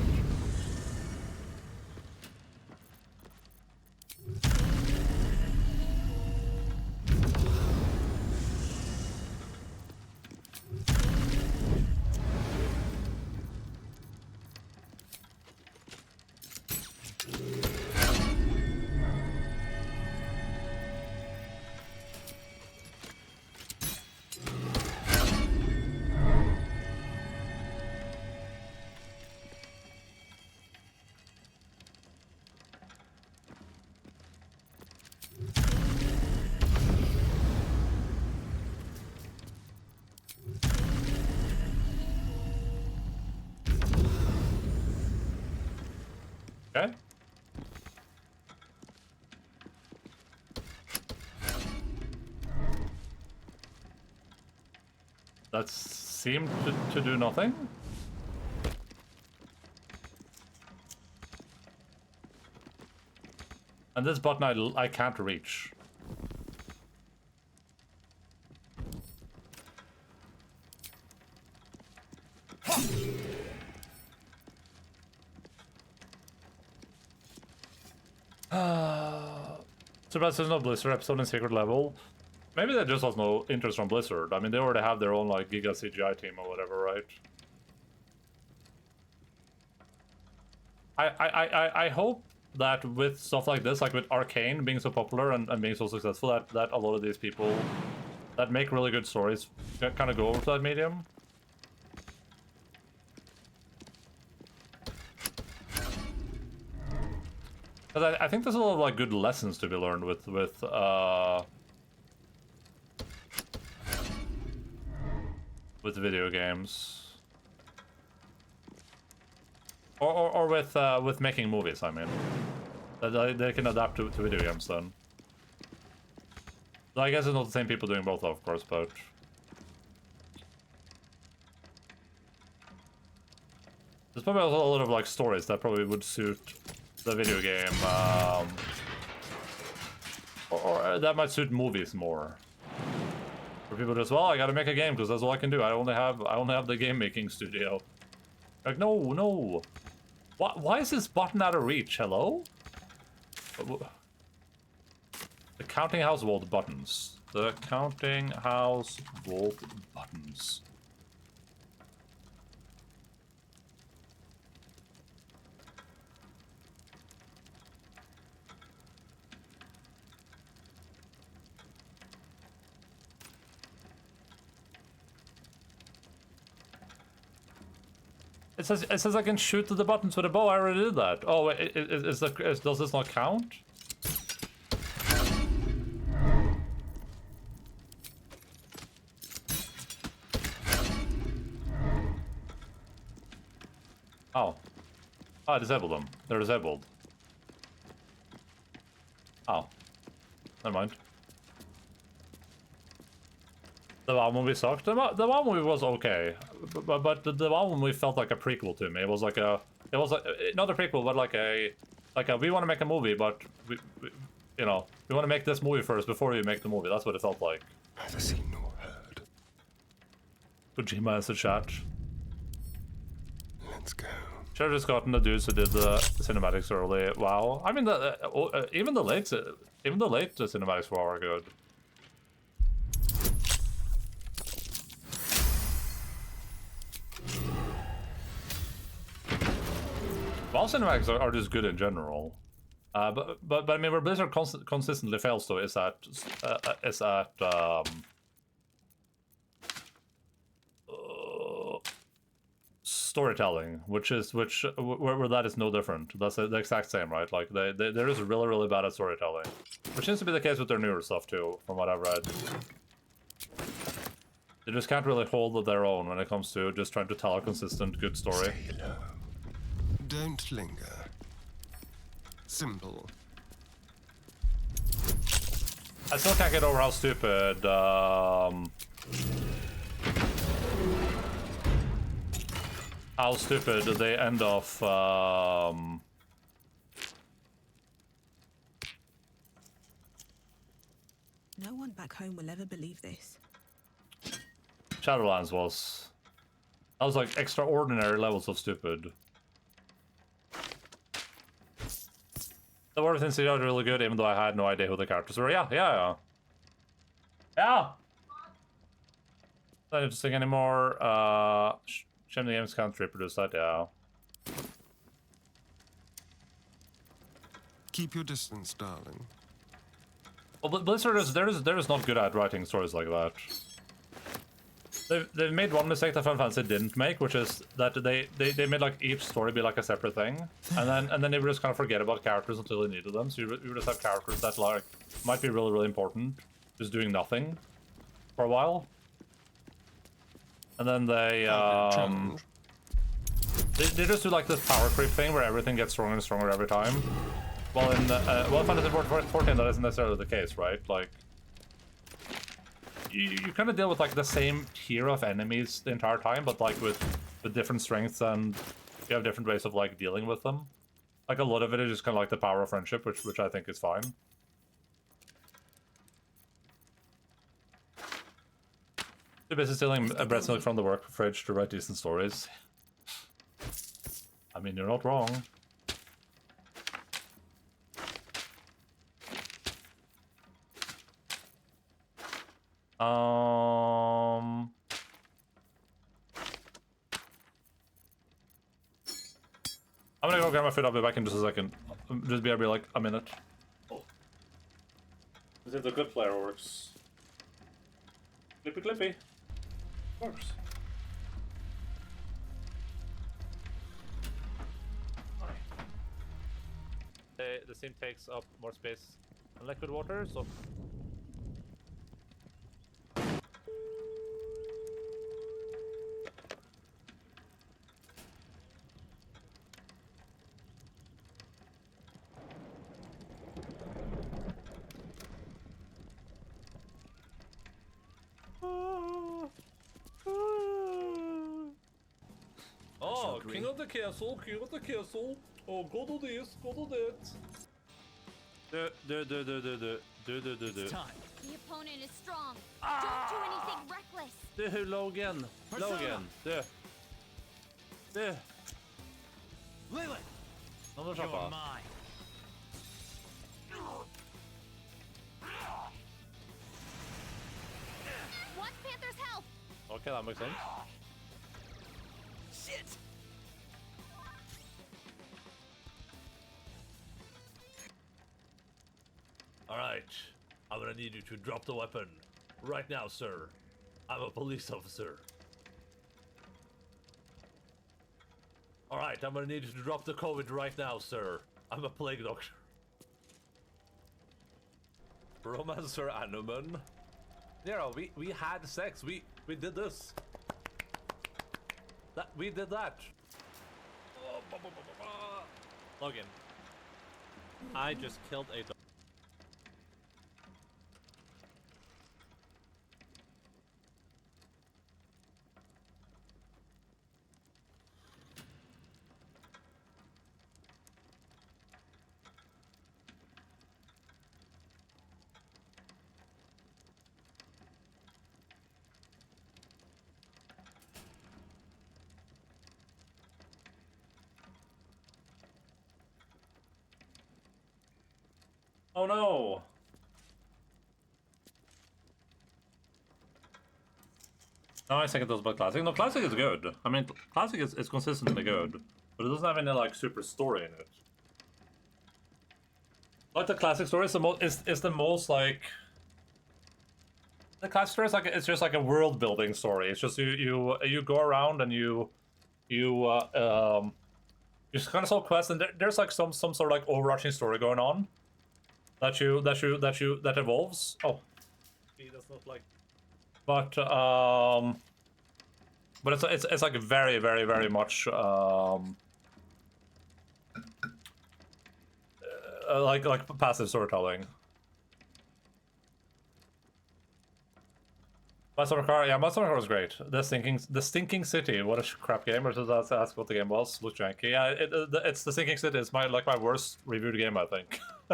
Okay. That seemed to do nothing. And this button I can't reach. Surprised there's no Blizzard episode in Secret Level. Maybe there just was no interest from Blizzard. I mean, they already have their own like Giga CGI team or whatever, right? I hope that with stuff like this, like with Arcane being so popular and being so successful, that a lot of these people that make really good stories kind of go over to that medium. Because I think there's a lot of like good lessons to be learned with video games, or with making movies. I mean, that they can adapt to video games then. I guess it's not the same people doing both, of course, but there's probably also a lot of like stories that probably would suit the video game, or that might suit movies more. For people just, well, I gotta make a game because that's all I can do. I only have the game making studio. Like, no. Why is this button out of reach? Hello? The counting house vault buttons. The counting house vault buttons. It says I can shoot the buttons with a bow. I already did that. Oh, wait, does this not count? Oh. Oh, I disabled them. They're disabled. Oh. Never mind. The WoW movie sucked. The WoW movie was okay, but the WoW movie felt like a prequel to me. It was like not a prequel, but like a we want to make a movie, but we you know, we want to make this movie first before we make the movie. That's what it felt like. Neither seen nor heard. Kojima is the chat. Let's go. Should have just gotten the dudes who did the cinematics early. Wow. I mean, even the late cinematics for WoW are good. WoW cinematics are just good in general, but I mean, where Blizzard consistently fails though is at storytelling, where that is no different. That's the exact same, right? Like they're just really bad at storytelling, which seems to be the case with their newer stuff too, from what I've read. They just can't really hold their own when it comes to just trying to tell a consistent good story. Don't linger. Simple. I still can't get over how stupid they end off No one back home will ever believe this. Shadowlands was. That was like extraordinary levels of stupid. The word things are really good, even though I had no idea who the characters were. Yeah. Not interesting anymore. Shame the games can't reproduce that, yeah. Keep your distance, darling. Well, Blizzard they're just not good at writing stories like that. They've made one mistake that Final Fantasy didn't make, which is that they made like each story be like a separate thing, and then they would just kind of forget about characters until they needed them. So you would just have characters that like might be really important, just doing nothing for a while, and then they just do like this power creep thing where everything gets stronger and stronger every time. Well, in Fantasy 14 that isn't necessarily the case, right? Like. You kind of deal with like the same tier of enemies the entire time, but like with different strengths, and you have different ways of like dealing with them. Like a lot of it is just kind of like the power of friendship, which I think is fine. Too busy stealing breast milk from the work fridge to write decent stories. I mean, you're not wrong. I'm gonna go grab my food. I'll be back in just a second. Just be like a minute. Oh. Let's see if the clip player works. Clippy. Works. The sim takes up more space than liquid water, so. Oh, king of the castle. Oh, go do this, go do that. It's time. The opponent is strong. Don't do anything reckless. Logan. Lilith, you're mine. Want Panther's help? Okay, that makes sense. Shit. Alright, I'm gonna need you to drop the weapon. Right now, sir. I'm a police officer. Alright, I'm gonna need you to drop the COVID right now, sir. I'm a plague doctor. Romancer Anuman. Yeah, we had sex. We did this. We did that. Logan. I just killed a dog. Oh no! No, I think it does about Classic. No, Classic is good. I mean, Classic is consistently good, but it doesn't have any like super story in it. Like the Classic story is the most like the Classic story is like it's just like a world building story. It's just you go around and you just kind of solve quests, and there's like some sort of like overarching story going on that evolves. Oh, he does not like. But it's like very very much like passive storytelling. Monster Car, yeah, Monster Car was great. The Stinking City, what a crap game. Or did I ask what the game was? Look janky. Yeah, it's the Stinking City. It's my worst reviewed game, I think. I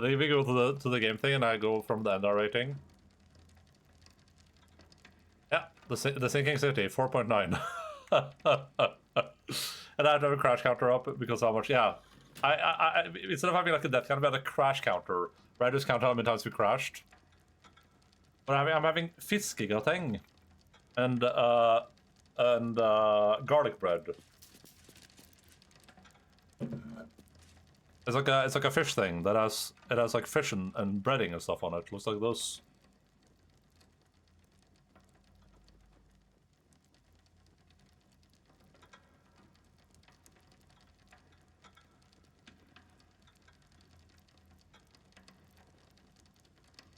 think we go to the game thing, and I go from the Endar rating. Yeah, the Sinking City, 4.9. And I have a crash counter up because how much? Yeah, I instead of having like a death counter, I have a crash counter. Where I just count how many times we crashed. But I'm having fiskegrateng and garlic bread. It's like a fish thing that has like fish and breading and stuff on it. Looks like those.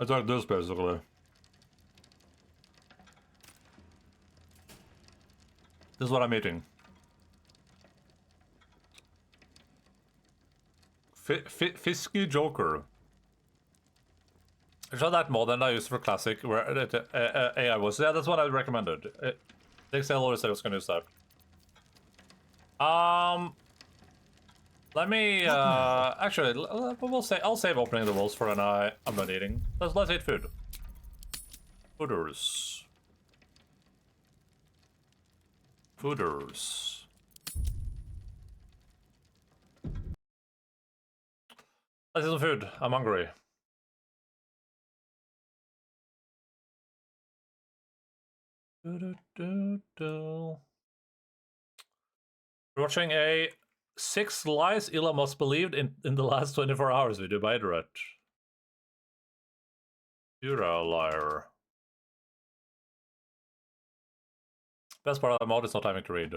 It's like this basically. This is what I'm eating. Fisky Joker. I shot that mod and I used for Classic where AI was. Yeah, that's what I recommended. XL always said I was gonna use that. Let me actually I'll save opening the walls for when I'm not eating. Let's eat food. Fooders. Let's eat some food. I'm hungry. We're watching a 6 lies Elon Musk believed in the last 24 hours video by Edred. You're a liar. Best part of the mod is not having to read.